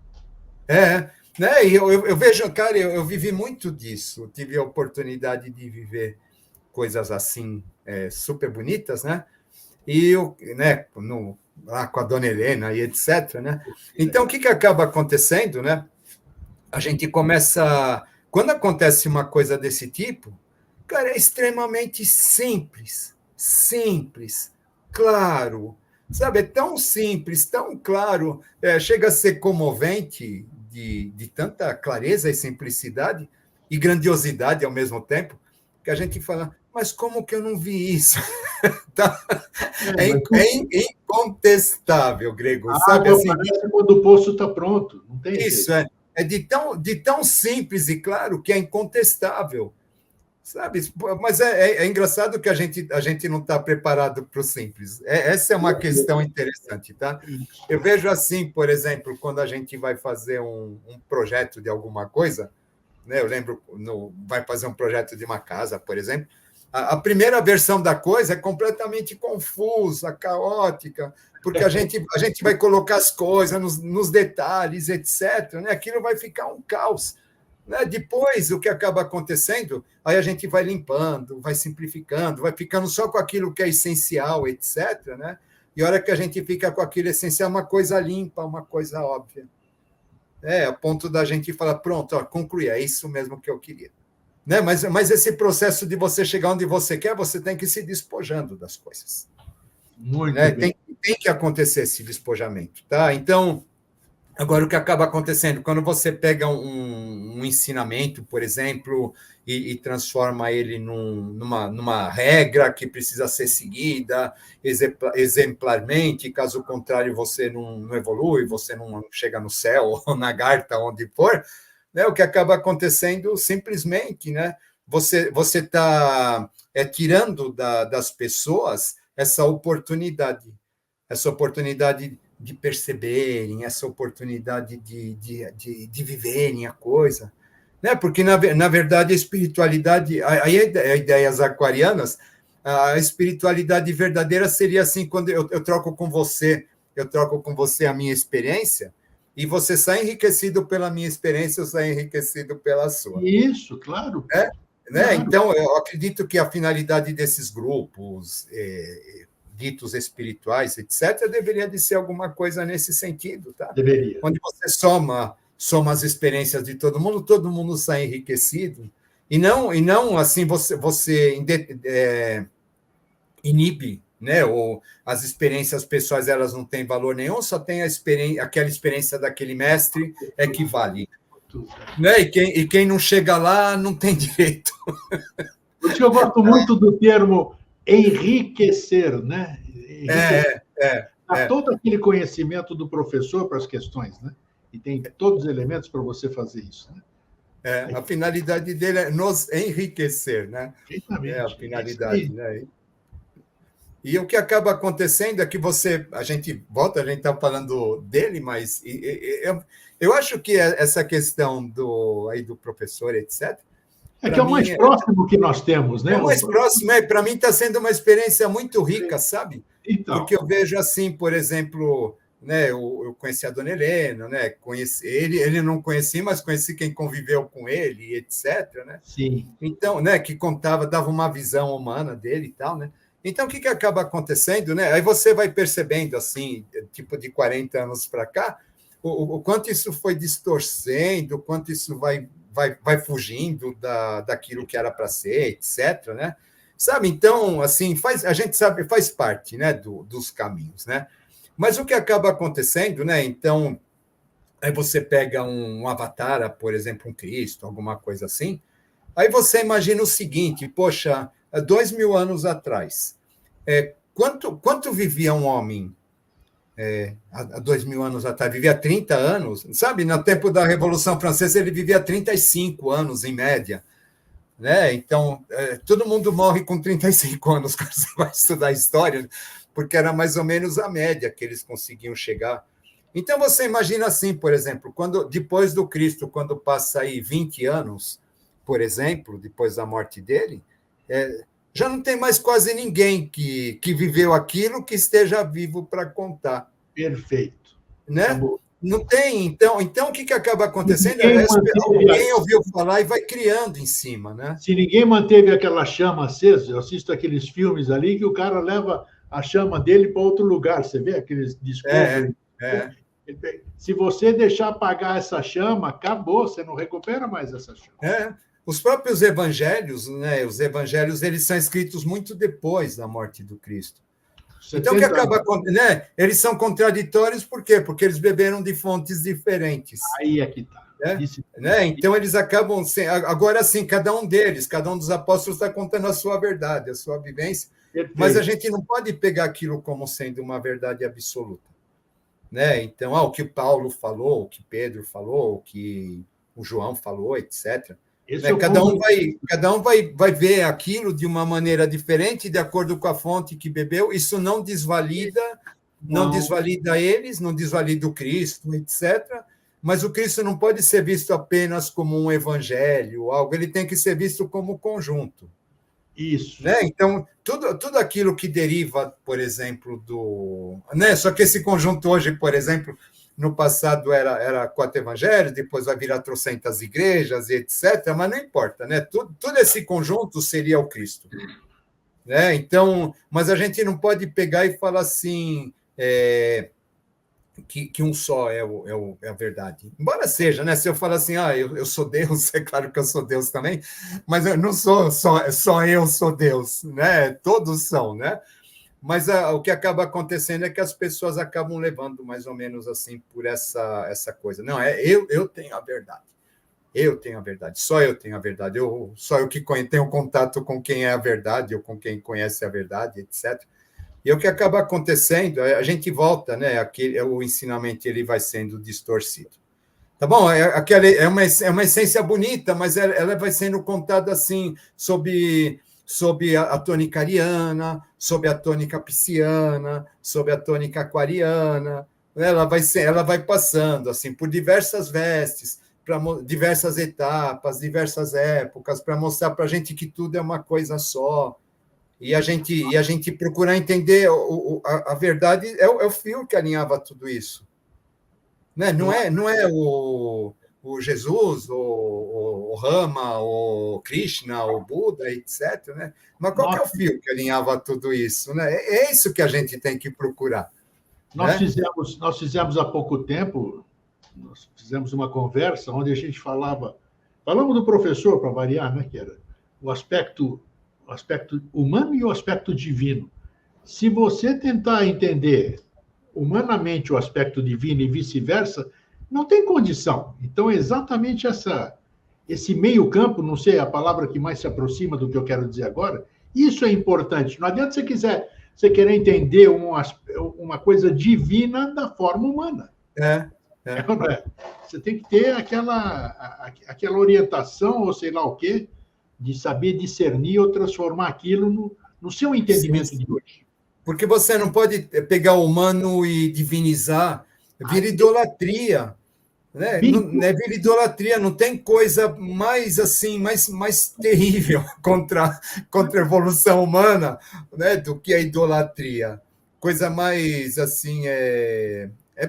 Né? E eu vejo, cara, eu vivi muito disso, tive a oportunidade de viver coisas assim, super bonitas, né? E eu, né, lá com a dona Helena e etc, né? Então, o que acaba acontecendo, né? A gente começa... Quando acontece uma coisa desse tipo, cara, é extremamente simples, claro, sabe? É tão simples, tão claro, chega a ser comovente de tanta clareza e simplicidade e grandiosidade ao mesmo tempo, que a gente fala, mas como que eu não vi isso? Tá? É incontestável, Grego. Sabe não, assim? parece quando o poço está pronto. Não tem Isso, jeito. é de tão simples e claro que é incontestável. Sabe? Mas é engraçado que a gente não está preparado para o simples. Essa é uma questão interessante, tá? Eu vejo assim, por exemplo, quando a gente vai fazer um projeto de alguma coisa, né? Eu lembro, vai fazer um projeto de uma casa, por exemplo, a primeira versão da coisa é completamente confusa, caótica, porque a gente vai colocar as coisas nos detalhes, etc. Né? Aquilo vai ficar um caos. Né? Depois, o que acaba acontecendo, aí a gente vai limpando, vai simplificando, vai ficando só com aquilo que é essencial, etc. Né? E a hora que a gente fica com aquilo essencial, uma coisa limpa, uma coisa óbvia. A ponto da gente falar, pronto, concluí, é isso mesmo que eu queria. Né? Mas esse processo de você chegar onde você quer, você tem que ir se despojando das coisas. Muito né? bem. Tem que acontecer esse despojamento. Tá? Então, agora o que acaba acontecendo? Quando você pega um ensinamento, por exemplo, e transforma ele numa regra que precisa ser seguida exemplarmente, caso contrário, você não evolui, você não chega no céu ou na garta, onde for, né? O que acaba acontecendo simplesmente, né? Você está tirando das pessoas essa oportunidade de perceberem, essa oportunidade de viverem a coisa. Né? Porque, na verdade, a espiritualidade, aí ideias aquarianas, a espiritualidade verdadeira seria assim, quando eu troco com você a minha experiência, e você sai enriquecido pela minha experiência, eu saio enriquecido pela sua. Isso, claro. Né? Claro. Então, eu acredito que a finalidade desses grupos ditos espirituais, etc., deveria de ser alguma coisa nesse sentido. Tá? Deveria. Onde você soma as experiências de todo mundo sai enriquecido, e não assim você inibe, né? Ou as experiências pessoais elas não têm valor nenhum, só tem aquela experiência daquele mestre que vale. Né? E quem não chega lá não tem direito. Por isso que eu gosto muito do termo enriquecer, né? Dá todo aquele conhecimento do professor para as questões, né? E tem todos os elementos para você fazer isso, né? A finalidade dele é nos enriquecer, né? Perfeitamente. A finalidade, né? E o que acaba acontecendo é que a gente está falando dele, mas eu acho que essa questão do professor, etc. Que é o mais próximo que nós temos, né? É o mais próximo, para mim está sendo uma experiência muito rica, sabe? Então. Porque eu vejo assim, por exemplo, né, eu conheci a dona Helena, né? Ele não conheci, mas conheci quem conviveu com ele, etc. Né? Sim. Então, né, que dava uma visão humana dele e tal, né? Então, o que acaba acontecendo, né? Aí você vai percebendo, assim, tipo de 40 anos para cá, o quanto isso foi distorcendo, o quanto isso vai vai fugindo daquilo que era para ser, etc., né? Sabe? Então, assim, a gente sabe, faz parte, né, dos caminhos, né? Mas o que acaba acontecendo, né? Então, aí você pega um avatar, por exemplo, um Cristo, alguma coisa assim, aí você imagina o seguinte, poxa, 2.000 anos atrás, quanto vivia um homem há 2.000 anos atrás? Vivia 30 anos, sabe? No tempo da Revolução Francesa, ele vivia 35 anos, em média. Né? Então, todo mundo morre com 35 anos quando você vai estudar história, porque era mais ou menos a média que eles conseguiam chegar. Então, você imagina assim, por exemplo, depois do Cristo, quando passa aí 20 anos, por exemplo, depois da morte dele, já não tem mais quase ninguém que viveu aquilo que esteja vivo para contar. Perfeito. Né? Acabou. Não tem, então o que acaba acontecendo? Alguém ouviu falar e vai criando em cima, né? Se ninguém manteve aquela chama acesa, eu assisto aqueles filmes ali que o cara leva a chama dele para outro lugar, você vê aqueles Discovery. Se você deixar apagar essa chama, acabou, você não recupera mais essa chama. Os próprios evangelhos, né? Os evangelhos, eles são escritos muito depois da morte do Cristo. Então, o que acaba, né? Eles são contraditórios, por quê? Porque eles beberam de fontes diferentes. Aí é que está. Né? Então, eles acabam... Agora, sim, cada um dos apóstolos está contando a sua verdade, a sua vivência, mas a gente não pode pegar aquilo como sendo uma verdade absoluta. Né? Então, o que Paulo falou, o que Pedro falou, o que o João falou, etc., né? Cada um vai ver aquilo de uma maneira diferente, de acordo com a fonte que bebeu. Isso não desvalida eles, não desvalida o Cristo, etc. Mas o Cristo não pode ser visto apenas como um evangelho, algo. Ele tem que ser visto como conjunto. Isso. Né? Então, tudo aquilo que deriva, por exemplo, do... Né? Só que esse conjunto hoje, por exemplo... No passado era 4 evangelhos, depois vai virar trocentas igrejas, e etc., mas não importa, né? Todo esse conjunto seria o Cristo. Né? Então, mas a gente não pode pegar e falar assim que um só é a verdade. Embora seja, né? Se eu falar assim, eu sou Deus, é claro que eu sou Deus também, mas eu não sou só eu sou Deus, né? Todos são, né? Mas o que acaba acontecendo é que as pessoas acabam levando mais ou menos assim por essa coisa. Não, eu tenho a verdade. Eu tenho a verdade. Só eu tenho a verdade. Só eu que tenho contato com quem é a verdade, ou com quem conhece a verdade, etc. E o que acaba acontecendo, a gente volta, né? O ensinamento ele vai sendo distorcido. Tá bom? É uma essência bonita, mas ela vai sendo contada assim, sob a tônica ariana, sob a tônica pisciana, sob a tônica aquariana. Ela vai passando assim por diversas vestes, para diversas etapas, diversas épocas, para mostrar para a gente que tudo é uma coisa só. E a gente procurar entender a verdade, é o fio que alinhava tudo isso. Né? Não é o Jesus, o Rama, o Krishna, o Buda, etc. Né? Mas qual que é o fio que alinhava tudo isso? Né? É isso que a gente tem que procurar. Nós fizemos há pouco tempo, nós fizemos uma conversa onde a gente falamos do professor, para variar, né, que era o aspecto humano e o aspecto divino. Se você tentar entender humanamente o aspecto divino e vice-versa, não tem condição. Então, é exatamente esse meio-campo, não sei a palavra que mais se aproxima do que eu quero dizer agora, isso é importante. Não adianta você querer entender uma coisa divina da forma humana. Não é? Você tem que ter aquela orientação, ou sei lá o quê, de saber discernir ou transformar aquilo no seu entendimento de hoje. Porque você não pode pegar o humano e divinizar, vira idolatria. Né? Vira idolatria, não tem coisa mais assim, mais terrível contra a evolução humana, né, do que a idolatria. Coisa mais assim,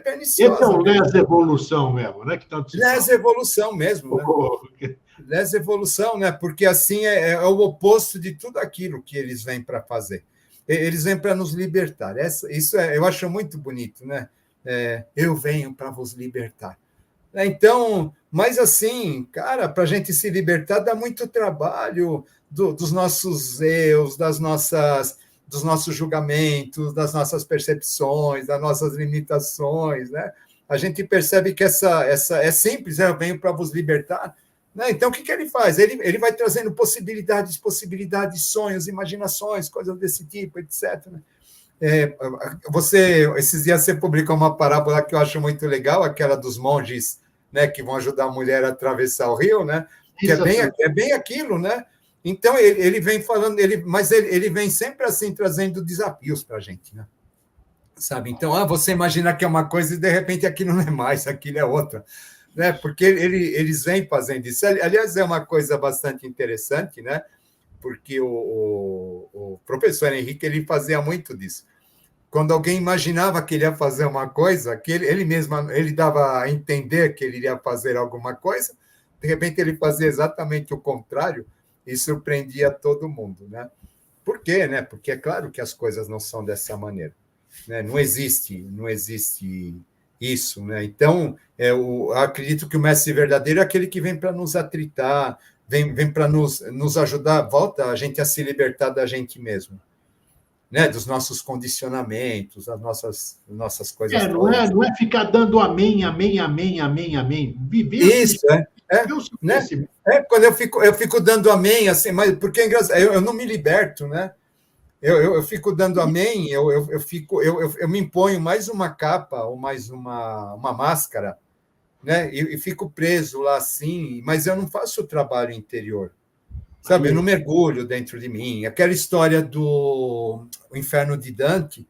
perniciosa. Esse é o lesa-evolução mesmo, né? Lesa-evolução mesmo. Né? Lesa-evolução, né? Porque assim é o oposto de tudo aquilo que eles vêm para fazer. Eles vêm para nos libertar. Isso eu acho muito bonito, né? Eu venho para vos libertar. Então, mas assim, cara, para a gente se libertar dá muito trabalho dos nossos erros, dos nossos julgamentos, das nossas percepções, das nossas limitações, né? A gente percebe que essa é simples, eu venho para vos libertar, né? Então, o que ele faz? Ele vai trazendo possibilidades, sonhos, imaginações, coisas desse tipo, etc. Né? Esses dias você publicou uma parábola que eu acho muito legal, aquela dos monges, né, que vão ajudar a mulher a atravessar o rio, né? Que é bem aquilo, né? Então, ele vem falando, mas ele vem sempre assim, trazendo desafios para a gente, né? Sabe? Então, você imagina que é uma coisa e, de repente, aquilo não é mais, aquilo é outra. Né? Porque eles vêm fazendo isso. Aliás, é uma coisa bastante interessante, né? Porque o professor Henrique ele fazia muito disso. Quando alguém imaginava que ele ia fazer uma coisa, que ele mesmo ele dava a entender que ele iria fazer alguma coisa, de repente ele fazia exatamente o contrário e surpreendia todo mundo, né? Por quê, né? Porque é claro que as coisas não são dessa maneira, né? Não existe isso, né? Então, eu acredito que o mestre verdadeiro é aquele que vem para nos atritar, vem para nos ajudar, volta a gente a se libertar da gente mesmo. Né, dos nossos condicionamentos, das nossas coisas todas. Não é ficar dando amém, amém, amém, amém, amém. Viver isso, né? Quando eu fico dando amém, assim, mas porque é engraçado, eu não me liberto, né? Eu fico dando amém, eu me imponho mais uma capa ou mais uma máscara, né? E fico preso lá assim, mas eu não faço o trabalho interior. Sabe, eu não mergulho dentro de mim. Aquela história do inferno de Dante,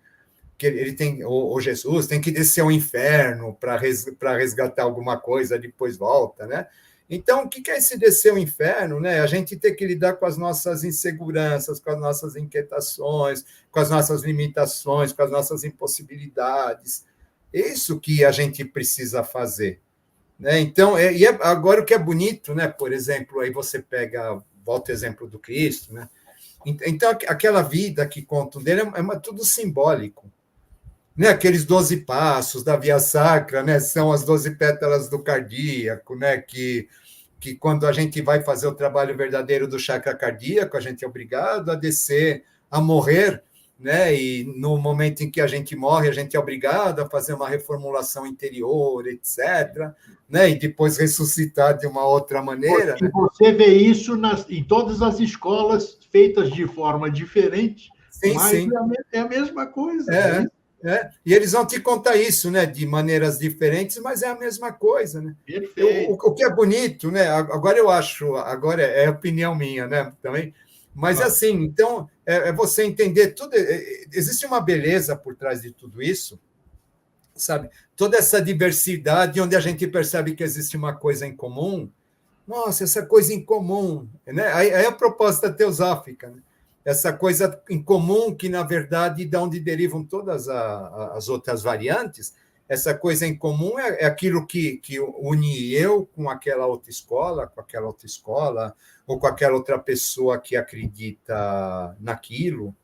que ele tem, o Jesus tem que descer ao inferno para resgatar alguma coisa, depois volta, né? Então, o que é esse descer ao inferno, né? A gente tem que lidar com as nossas inseguranças, com as nossas inquietações, com as nossas limitações, com as nossas impossibilidades. Isso que a gente precisa fazer, né? Então, agora o que é bonito, né? Por exemplo, aí você pega volta o exemplo do Cristo, né? Então, aquela vida que contam dele é tudo simbólico. Né? Aqueles 12 passos da Via Sacra, né? São as 12 pétalas do cardíaco, né? Que quando a gente vai fazer o trabalho verdadeiro do chakra cardíaco, a gente é obrigado a descer, a morrer, né? E no momento em que a gente morre, a gente é obrigado a fazer uma reformulação interior, etc., né? E depois ressuscitar de uma outra maneira. Né? Você vê isso em todas as escolas feitas de forma diferente, sim, mas sim. É a mesma coisa. E eles vão te contar isso, né? De maneiras diferentes, mas é a mesma coisa, né? Perfeito. O que é bonito, né? Agora eu acho, agora é opinião minha, né? Também. Mas assim, então, você entender tudo. Existe uma beleza por trás de tudo isso, sabe? Toda essa diversidade, onde a gente percebe que existe uma coisa em comum. Nossa, essa coisa em comum, né? Aí é a proposta teosófica, né? Essa coisa em comum que, na verdade, de onde derivam todas as outras variantes, essa coisa em comum é aquilo que une eu com aquela outra escola, ou com aquela outra pessoa que acredita naquilo,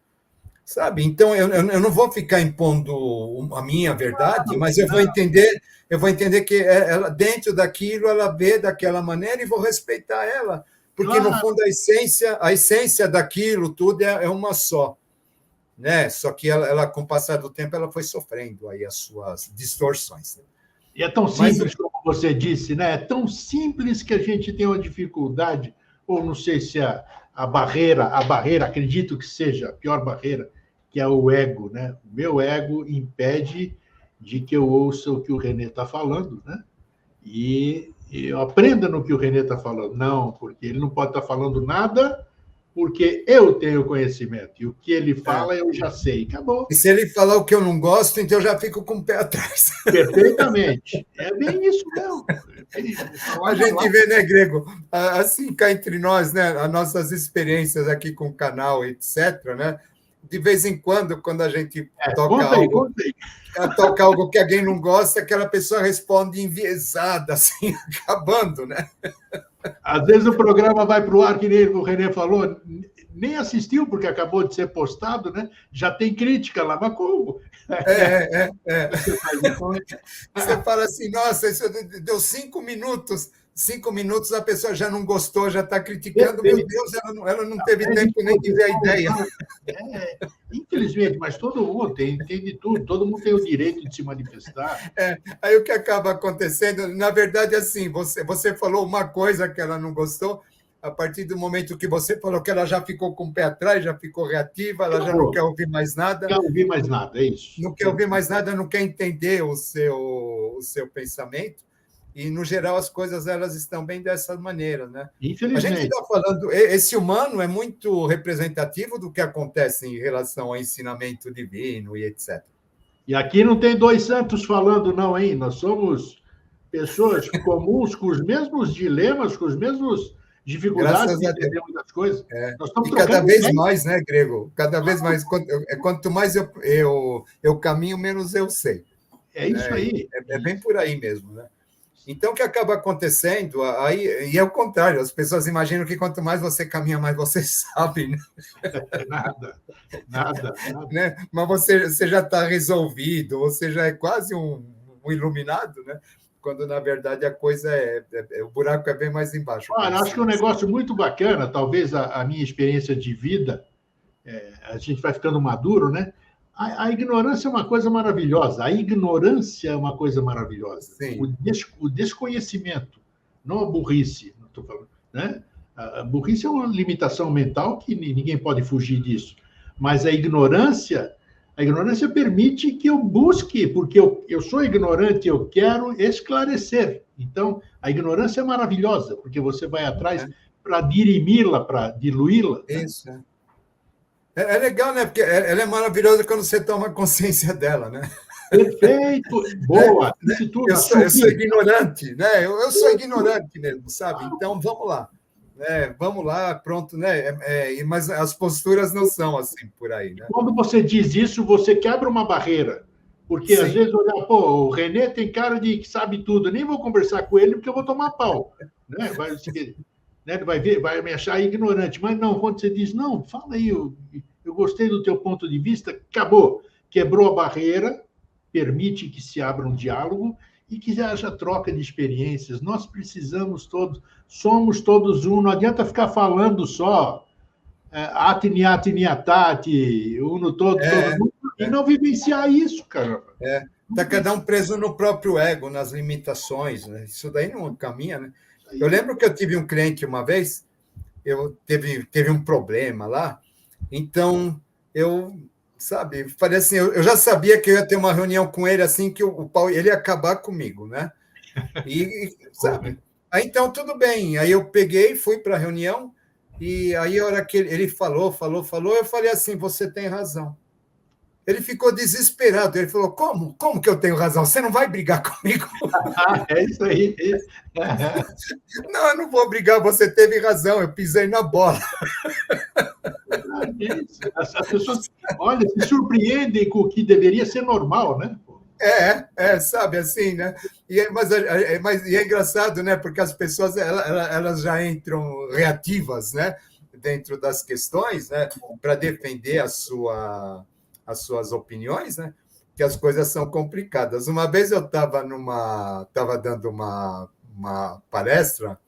sabe? Então, eu não vou ficar impondo a minha verdade, mas eu vou entender que ela, dentro daquilo, ela vê daquela maneira e vou respeitar ela, porque, no fundo, a essência daquilo tudo é uma só, né? Só que ela, com o passar do tempo, ela foi sofrendo aí as suas distorções. E é tão simples, como você disse, né? É tão simples que a gente tem uma dificuldade, ou não sei se a barreira, acredito que seja a pior barreira, que é o ego, né? O meu ego impede de que eu ouça o que o René está falando, né? E eu aprenda no que o René está falando. Não, porque ele não pode estar falando nada, porque eu tenho conhecimento. E o que ele fala, eu já sei. Acabou. E se ele falar o que eu não gosto, então eu já fico com o pé atrás. Perfeitamente. É bem isso mesmo. A gente vê, né, Grego? Assim, cá entre nós, né? As nossas experiências aqui com o canal, etc., né? De vez em quando a gente toca algo que alguém não gosta, aquela pessoa responde enviesada, assim, acabando, né? Às vezes o programa vai para o ar, que nem o René falou, nem assistiu, porque acabou de ser postado, né? Já tem crítica lá, mas como? Você fala assim, nossa, isso deu 5 minutos a pessoa já não gostou, já está criticando, meu Deus, ela não teve tempo nem de ver a ideia. Infelizmente, mas todo mundo tem de tudo, todo mundo tem o direito de se manifestar. Aí o que acaba acontecendo, na verdade, assim, você falou uma coisa que ela não gostou, a partir do momento que você falou que ela já ficou com o pé atrás, já ficou reativa, ela já não quer ouvir mais nada. Não quer ouvir mais nada, é isso. Não quer ouvir mais nada, não quer entender o seu pensamento. E, no geral, as coisas elas estão bem dessa maneira, né? Infelizmente. A gente está falando, esse humano é muito representativo do que acontece em relação ao ensinamento divino e etc. E aqui não tem dois santos falando, não, hein? Nós somos pessoas comuns, com os mesmos dilemas, com os mesmos dificuldades de entender muitas coisas. Nós estamos e cada vez mais, né, Grego? Cada vez mais. Quanto mais eu caminho, menos eu sei. É isso aí. É bem por aí mesmo, né? Então, o que acaba acontecendo, e é o contrário, as pessoas imaginam que quanto mais você caminha, mais você sabe, né? Nada. Né? Mas você já está resolvido, você já é quase um iluminado, né? Quando, na verdade, a coisa o buraco é bem mais embaixo. Olha, acho que é um negócio muito bacana, talvez a minha experiência de vida, a gente vai ficando maduro, né? A ignorância é uma coisa maravilhosa. A ignorância é uma coisa maravilhosa. Sim. O desconhecimento, não a burrice, não estou falando, né? A burrice é uma limitação mental que ninguém pode fugir disso. Mas a ignorância permite que eu busque, porque eu sou ignorante, eu quero esclarecer. Então, a ignorância é maravilhosa, porque você vai atrás para dirimi-la, para diluí-la. Isso, né? É legal, né? Porque ela é maravilhosa quando você toma consciência dela, né? Perfeito! Boa! Eu sou ignorante, né? Eu sou ignorante mesmo, sabe? Então, vamos lá. Vamos lá, pronto, né? Mas as posturas não são assim por aí, né? Quando você diz isso, você quebra uma barreira. Porque, às vezes, olhar, o René tem cara de que sabe tudo, nem vou conversar com ele porque eu vou tomar pau. Né? Vai me achar ignorante. Mas não, quando você diz, não, fala aí, eu gostei do teu ponto de vista, acabou. Quebrou a barreira, permite que se abra um diálogo e que haja troca de experiências. Nós precisamos todos, somos todos um, não adianta ficar falando só atini, tati, uno todo mundo, e não vivenciar isso, caramba. Está cada um preso no próprio ego, nas limitações, né? Isso daí não caminha, né? Eu lembro que eu tive um cliente uma vez, teve um problema lá, então eu, falei assim, eu já sabia que eu ia ter uma reunião com ele assim, que o pau, ele ia acabar comigo, né? E sabe? Aí então tudo bem, aí eu peguei, fui para a reunião, e aí a hora que ele falou, eu falei assim, você tem razão. Ele ficou desesperado. Ele falou, como que eu tenho razão? Você não vai brigar comigo? É isso aí. Não, eu não vou brigar, você teve razão, eu pisei na bola. As pessoas, olha, se surpreendem com o que deveria ser normal, né? Sabe, assim, né? Mas é engraçado, né? Porque as pessoas elas já entram reativas, né? Dentro das questões, né? Para defender as suas opiniões, né? Que as coisas são complicadas. Uma vez eu estava dando uma palestra,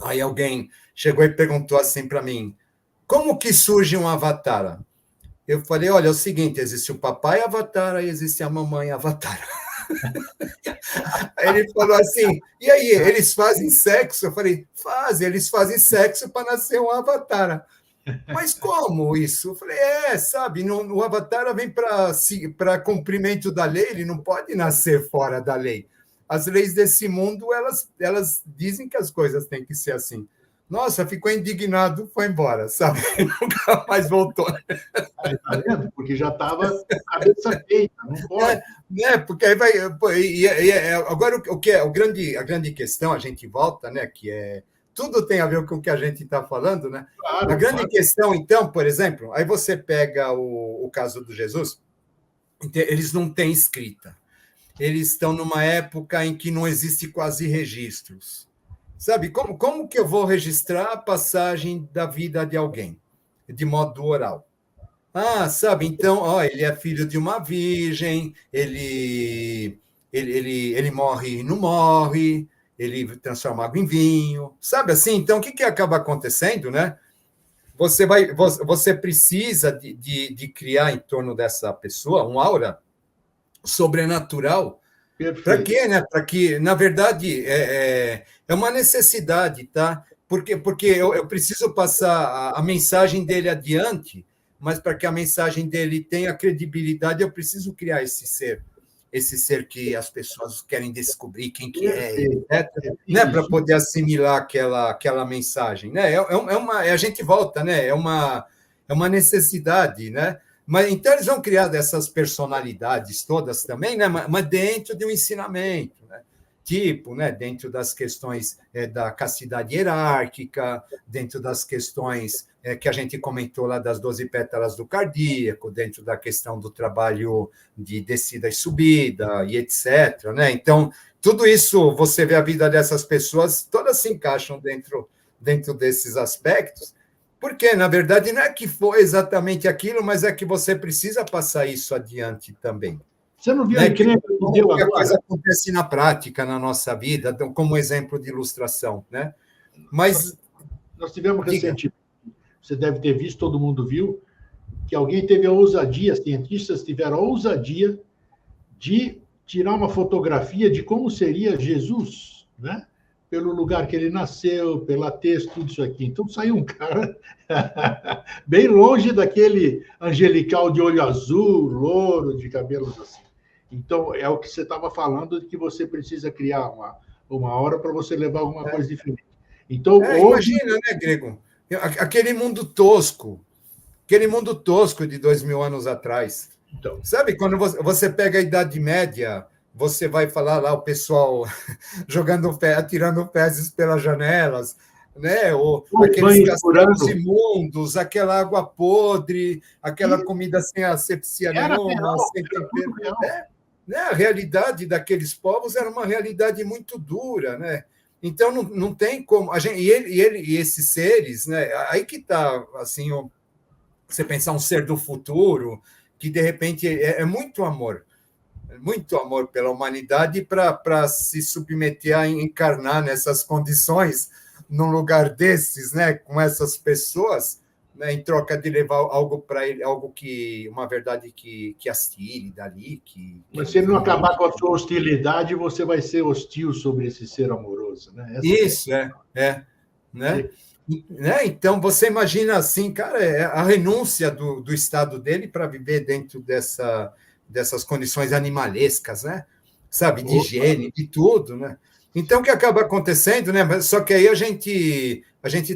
aí alguém chegou e perguntou assim para mim, como que surge um avatar? Eu falei, olha, é o seguinte, existe o papai avatar e existe a mamãe avatar. Aí ele falou assim, e aí, eles fazem sexo? Eu falei, eles fazem sexo para nascer um avatar. Mas como isso? Eu falei, sabe, o avatar vem para cumprimento da lei, ele não pode nascer fora da lei. As leis desse mundo, elas dizem que as coisas têm que ser assim. Nossa, ficou indignado, foi embora, sabe? Nunca mais voltou. Tá vendo? Porque já estava cabeça feita, não pode. Porque aí vai... Agora, o que é a grande questão, a gente volta, né, que é... Tudo tem a ver com o que a gente está falando, né? Claro, a grande questão, então, por exemplo, aí você pega o caso do Jesus, eles não têm escrita. Eles estão numa época em que não existe quase registros. Sabe, como que eu vou registrar a passagem da vida de alguém? de modo oral. Ah, sabe, então, ó, ele é filho de uma virgem, ele morre e não morre, ele transforma água em vinho, sabe assim? Então, o que acaba acontecendo, né? Você precisa de criar em torno dessa pessoa um aura sobrenatural. Para quê, né? Para que, na verdade, é uma necessidade, tá? Porque eu preciso passar a mensagem dele adiante, mas para que a mensagem dele tenha credibilidade, eu preciso criar esse ser que as pessoas querem descobrir quem que é, etc., né? Para poder assimilar aquela mensagem, né? A gente volta, né? É uma necessidade, né? Mas então eles vão criar dessas personalidades todas também, né? Mas dentro de um ensinamento, né? Tipo, né? Dentro das questões da castidade hierárquica, dentro das questões que a gente comentou lá das 12 pétalas do cardíaco, dentro da questão do trabalho de descida e subida, e etc., né? Então, tudo isso, você vê a vida dessas pessoas, todas se encaixam dentro desses aspectos, porque, na verdade, não é que foi exatamente aquilo, mas é que você precisa passar isso adiante também. Você não viu a encrenca que deu agora? A coisa acontece na prática, na nossa vida, como exemplo de ilustração, né? Mas nós tivemos recentemente, você deve ter visto, todo mundo viu, que alguém teve a ousadia, cientistas tiveram a ousadia de tirar uma fotografia de como seria Jesus, né? Pelo lugar que ele nasceu, pela texto, tudo isso aqui. Então saiu um cara bem longe daquele angelical de olho azul, louro, de cabelos assim. Então é o que você estava falando, de que você precisa criar uma hora para você levar alguma coisa diferente. Então, imagina, né, Grego? Aquele mundo tosco de 2000 anos atrás. Então, sabe, quando você pega a Idade Média, você vai falar lá o pessoal atirando fezes pelas janelas, né? Ou aqueles castelos imundos, aquela água podre, aquela comida sem asepsia nenhuma, sem tempero. Né? A realidade daqueles povos era uma realidade muito dura, né? Então não tem como a gente e esses seres, né? Aí que está assim, você pensar um ser do futuro que de repente é muito amor pela humanidade para se submeter a encarnar nessas condições num lugar desses, né? Com essas pessoas, né, em troca de levar algo para ele, uma verdade que as tire dali. Mas se ele não acabar com a sua hostilidade, você vai ser hostil sobre esse ser amoroso, né? Isso, né? Então, você imagina assim, cara, a renúncia do estado dele para viver dentro dessas condições animalescas, né? Sabe, de higiene, de tudo, né? Então, o que acaba acontecendo, né? Só que aí a gente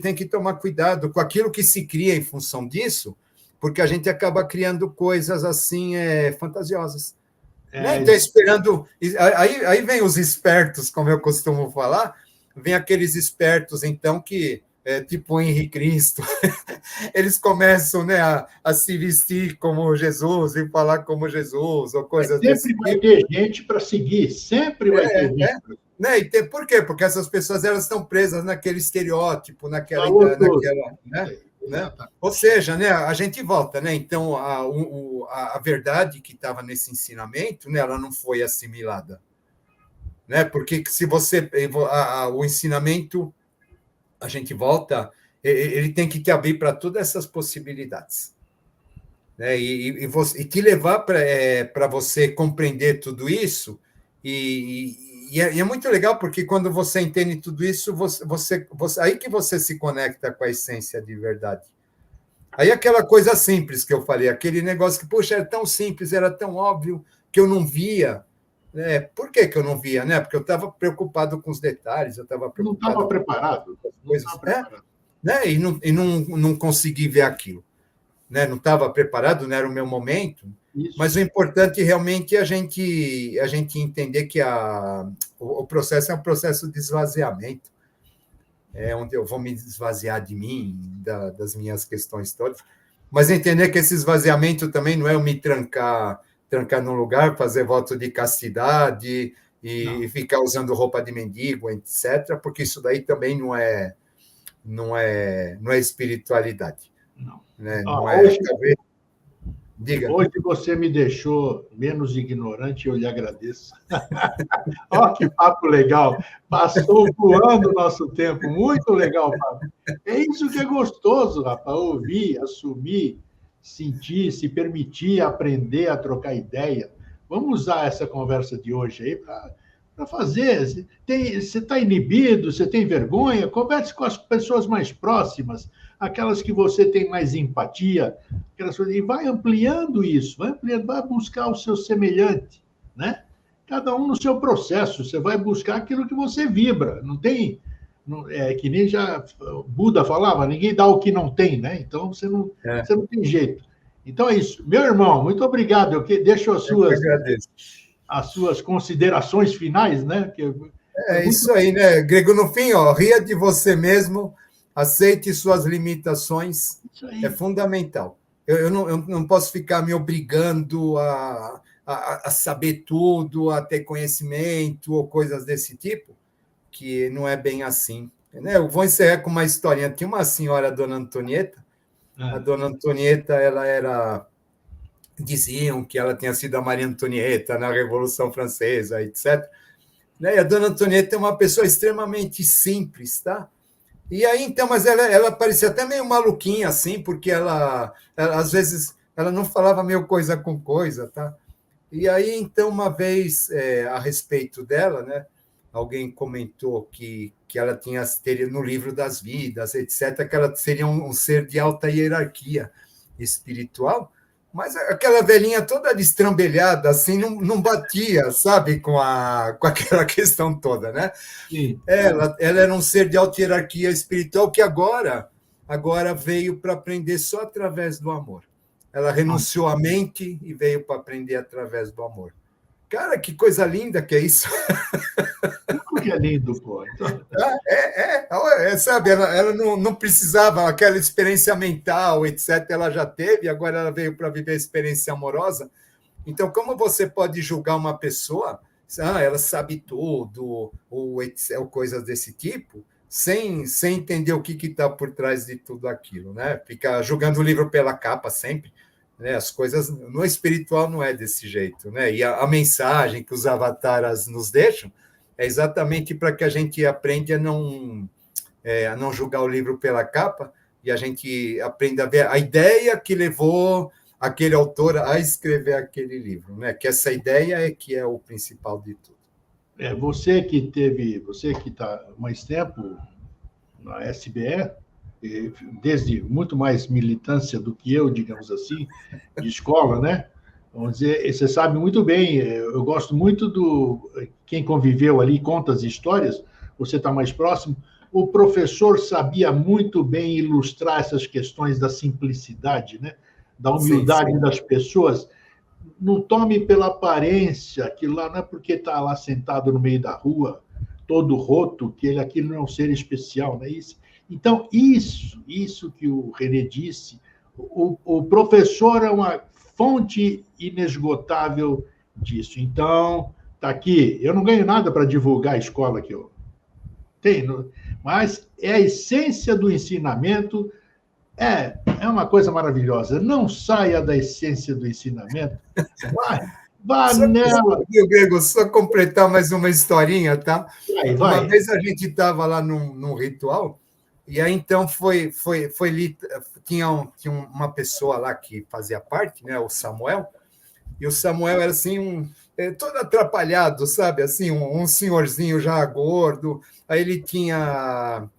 tem que tomar cuidado com aquilo que se cria em função disso, porque a gente acaba criando coisas assim fantasiosas. Né? Então, esperando. Aí vem os espertos, como eu costumo falar, vem aqueles espertos, então, que tipo o Henrique Cristo, eles começam, né, a se vestir como Jesus e falar como Jesus, ou coisas desse tipo. Sempre vai ter gente para seguir, sempre vai ter gente. Né? Por quê? Porque essas pessoas elas estão presas naquele estereótipo, naquela né? Ou seja, né, a gente volta, né? Então a verdade que estava nesse ensinamento, né, ela não foi assimilada, né? Porque se você o ensinamento, a gente volta, ele tem que te abrir para todas essas possibilidades, né? E te levar para você compreender tudo isso. E é muito legal, porque quando você entende tudo isso, aí que você se conecta com a essência de verdade. Aí aquela coisa simples que eu falei, aquele negócio que, poxa, era tão simples, era tão óbvio, que eu não via. Né? Por que eu não via? Né? Porque eu estava preocupado com os detalhes, eu estava preocupado. Não estava preparado. Né? E não consegui ver aquilo. Né? Não estava preparado, não era o meu momento. Isso. Mas o importante realmente é a gente entender que o processo é um processo de esvaziamento, onde eu vou me esvaziar de mim, das minhas questões todas, mas entender que esse esvaziamento também não é eu me trancar num lugar, fazer voto de castidade e ficar usando roupa de mendigo, etc., porque isso daí também não é espiritualidade. Não. né? Não é, Hoje, talvez. Diga. hoje você me deixou menos ignorante e eu lhe agradeço. Olha que papo legal. Passou voando o nosso tempo. Muito legal, papo. É isso que é gostoso, rapaz. Ouvir, assumir, sentir, se permitir aprender a trocar ideia. Vamos usar essa conversa de hoje aí para fazer. Você está inibido, você tem vergonha? Converse com as pessoas mais próximas, aquelas que você tem mais empatia, e vai ampliando isso, vai ampliando, vai buscar o seu semelhante, né? Cada um no seu processo, você vai buscar aquilo que você vibra. Não tem. É que nem já Buda falava, ninguém dá o que não tem, né? Então você não tem jeito. Então é isso. Meu irmão, muito obrigado. Eu deixo as suas considerações finais, né? É isso aí, né, Grego? No fim, ó, ria de você mesmo, aceite suas limitações, é fundamental. Eu não posso ficar me obrigando a saber tudo, a ter conhecimento ou coisas desse tipo, que não é bem assim. Né? Eu vou encerrar com uma historinha. Tinha uma senhora, a Dona Antonieta. A Dona Antonieta, diziam que ela tinha sido a Maria Antonieta na Revolução Francesa, etc. Né? E a Dona Antonieta é uma pessoa extremamente simples, tá? E aí, então, mas ela parecia até meio maluquinha, assim, porque ela às vezes, ela não falava meio coisa com coisa, tá? E aí, então, uma vez, a respeito dela, né, alguém comentou que ela teria no livro das vidas, etc., que ela seria um ser de alta hierarquia espiritual, mas aquela velhinha toda destrambelhada, assim, não batia, sabe, com aquela questão toda, né? Sim. Ela era um ser de alta hierarquia espiritual que agora veio para aprender só através do amor. Ela renunciou à mente e veio para aprender através do amor. Cara, que coisa linda que é isso. Que é lindo, pô. Então... sabe, ela não precisava aquela experiência mental, etc. Ela já teve, agora ela veio para viver a experiência amorosa. Então, como você pode julgar uma pessoa, ela sabe tudo, ou coisas desse tipo, sem entender o que está por trás de tudo aquilo, né? Fica julgando o livro pela capa sempre. Né? As coisas no espiritual não é desse jeito, né? E a mensagem que os avataras nos deixam é exatamente para que a gente aprenda a não julgar o livro pela capa e a gente aprenda a ver a ideia que levou aquele autor a escrever aquele livro, né? Que essa ideia é que é o principal de tudo. Você que está mais tempo na SBE, desde muito mais militância do que eu, digamos assim, de escola, né? Vamos dizer, você sabe muito bem, eu gosto muito quem conviveu ali, conta as histórias, você está mais próximo, o professor sabia muito bem ilustrar essas questões da simplicidade, né? Da humildade sim. Das pessoas. Não tome pela aparência, que lá não é porque está lá sentado no meio da rua, todo roto, que aquilo não é um ser especial, não é isso? Então, isso que o René disse, o professor é uma fonte inesgotável disso. Então, está aqui. Eu não ganho nada para divulgar a escola que eu tenho, mas é a essência do ensinamento, é uma coisa maravilhosa. Não saia da essência do ensinamento. Vá nela. Grego, só completar mais uma historinha, tá? Vai. Uma vez a gente estava lá num ritual, e aí então tinha uma pessoa lá que fazia parte, né, o Samuel, e o Samuel era assim, todo atrapalhado, sabe? Assim, um senhorzinho já gordo, aí ele tinha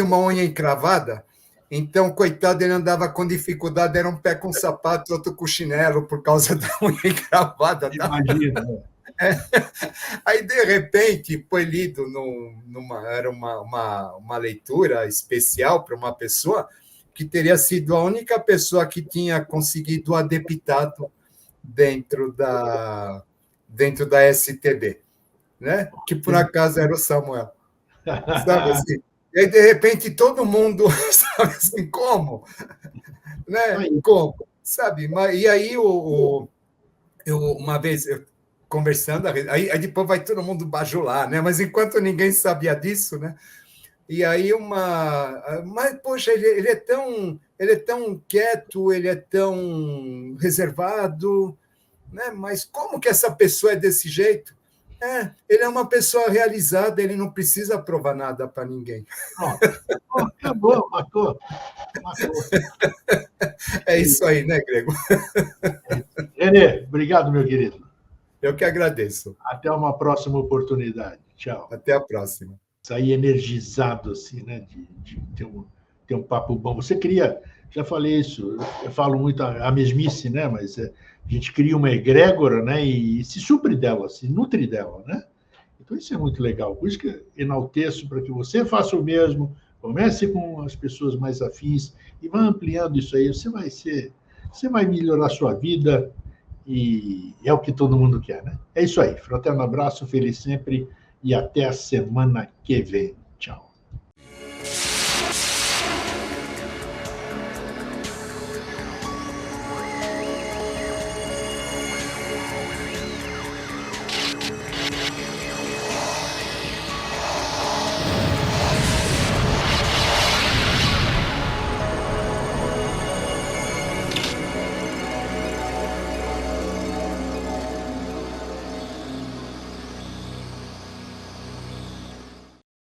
uma unha encravada, então, coitado, ele andava com dificuldade, era um pé com sapato, outro com chinelo, por causa da unha encravada. Tá? Imagina. Aí, de repente, foi lido era uma leitura especial para uma pessoa que teria sido a única pessoa que tinha conseguido o adeptado dentro da STB, né? Que, por acaso, era o Samuel. Sabe assim? E aí, de repente, todo mundo, sabe assim, como? Né? Como? Sabe? E aí, eu uma vez, conversando, aí depois vai todo mundo bajular, né? Mas enquanto ninguém sabia disso, né? E aí mas, poxa, ele é tão ele é tão quieto, ele é tão reservado, né? Mas como que essa pessoa é desse jeito? Ele é uma pessoa realizada, ele não precisa provar nada para ninguém. Acabou, matou. É isso aí, né, Grego? Renê, obrigado, meu querido. Eu que agradeço. Até uma próxima oportunidade. Tchau. Até a próxima. Sair energizado, assim, né? De ter um papo bom. Você cria, já falei isso, eu falo muito a mesmice, né? Mas a gente cria uma egrégora, né? E se supre dela, se nutre dela, né? Então isso é muito legal. Por isso que eu enalteço para que você faça o mesmo, comece com as pessoas mais afins e vá ampliando isso aí. Você vai melhorar a sua vida e é o que todo mundo quer, né? É isso aí. Fraterno abraço, feliz sempre e até a semana que vem. Tchau.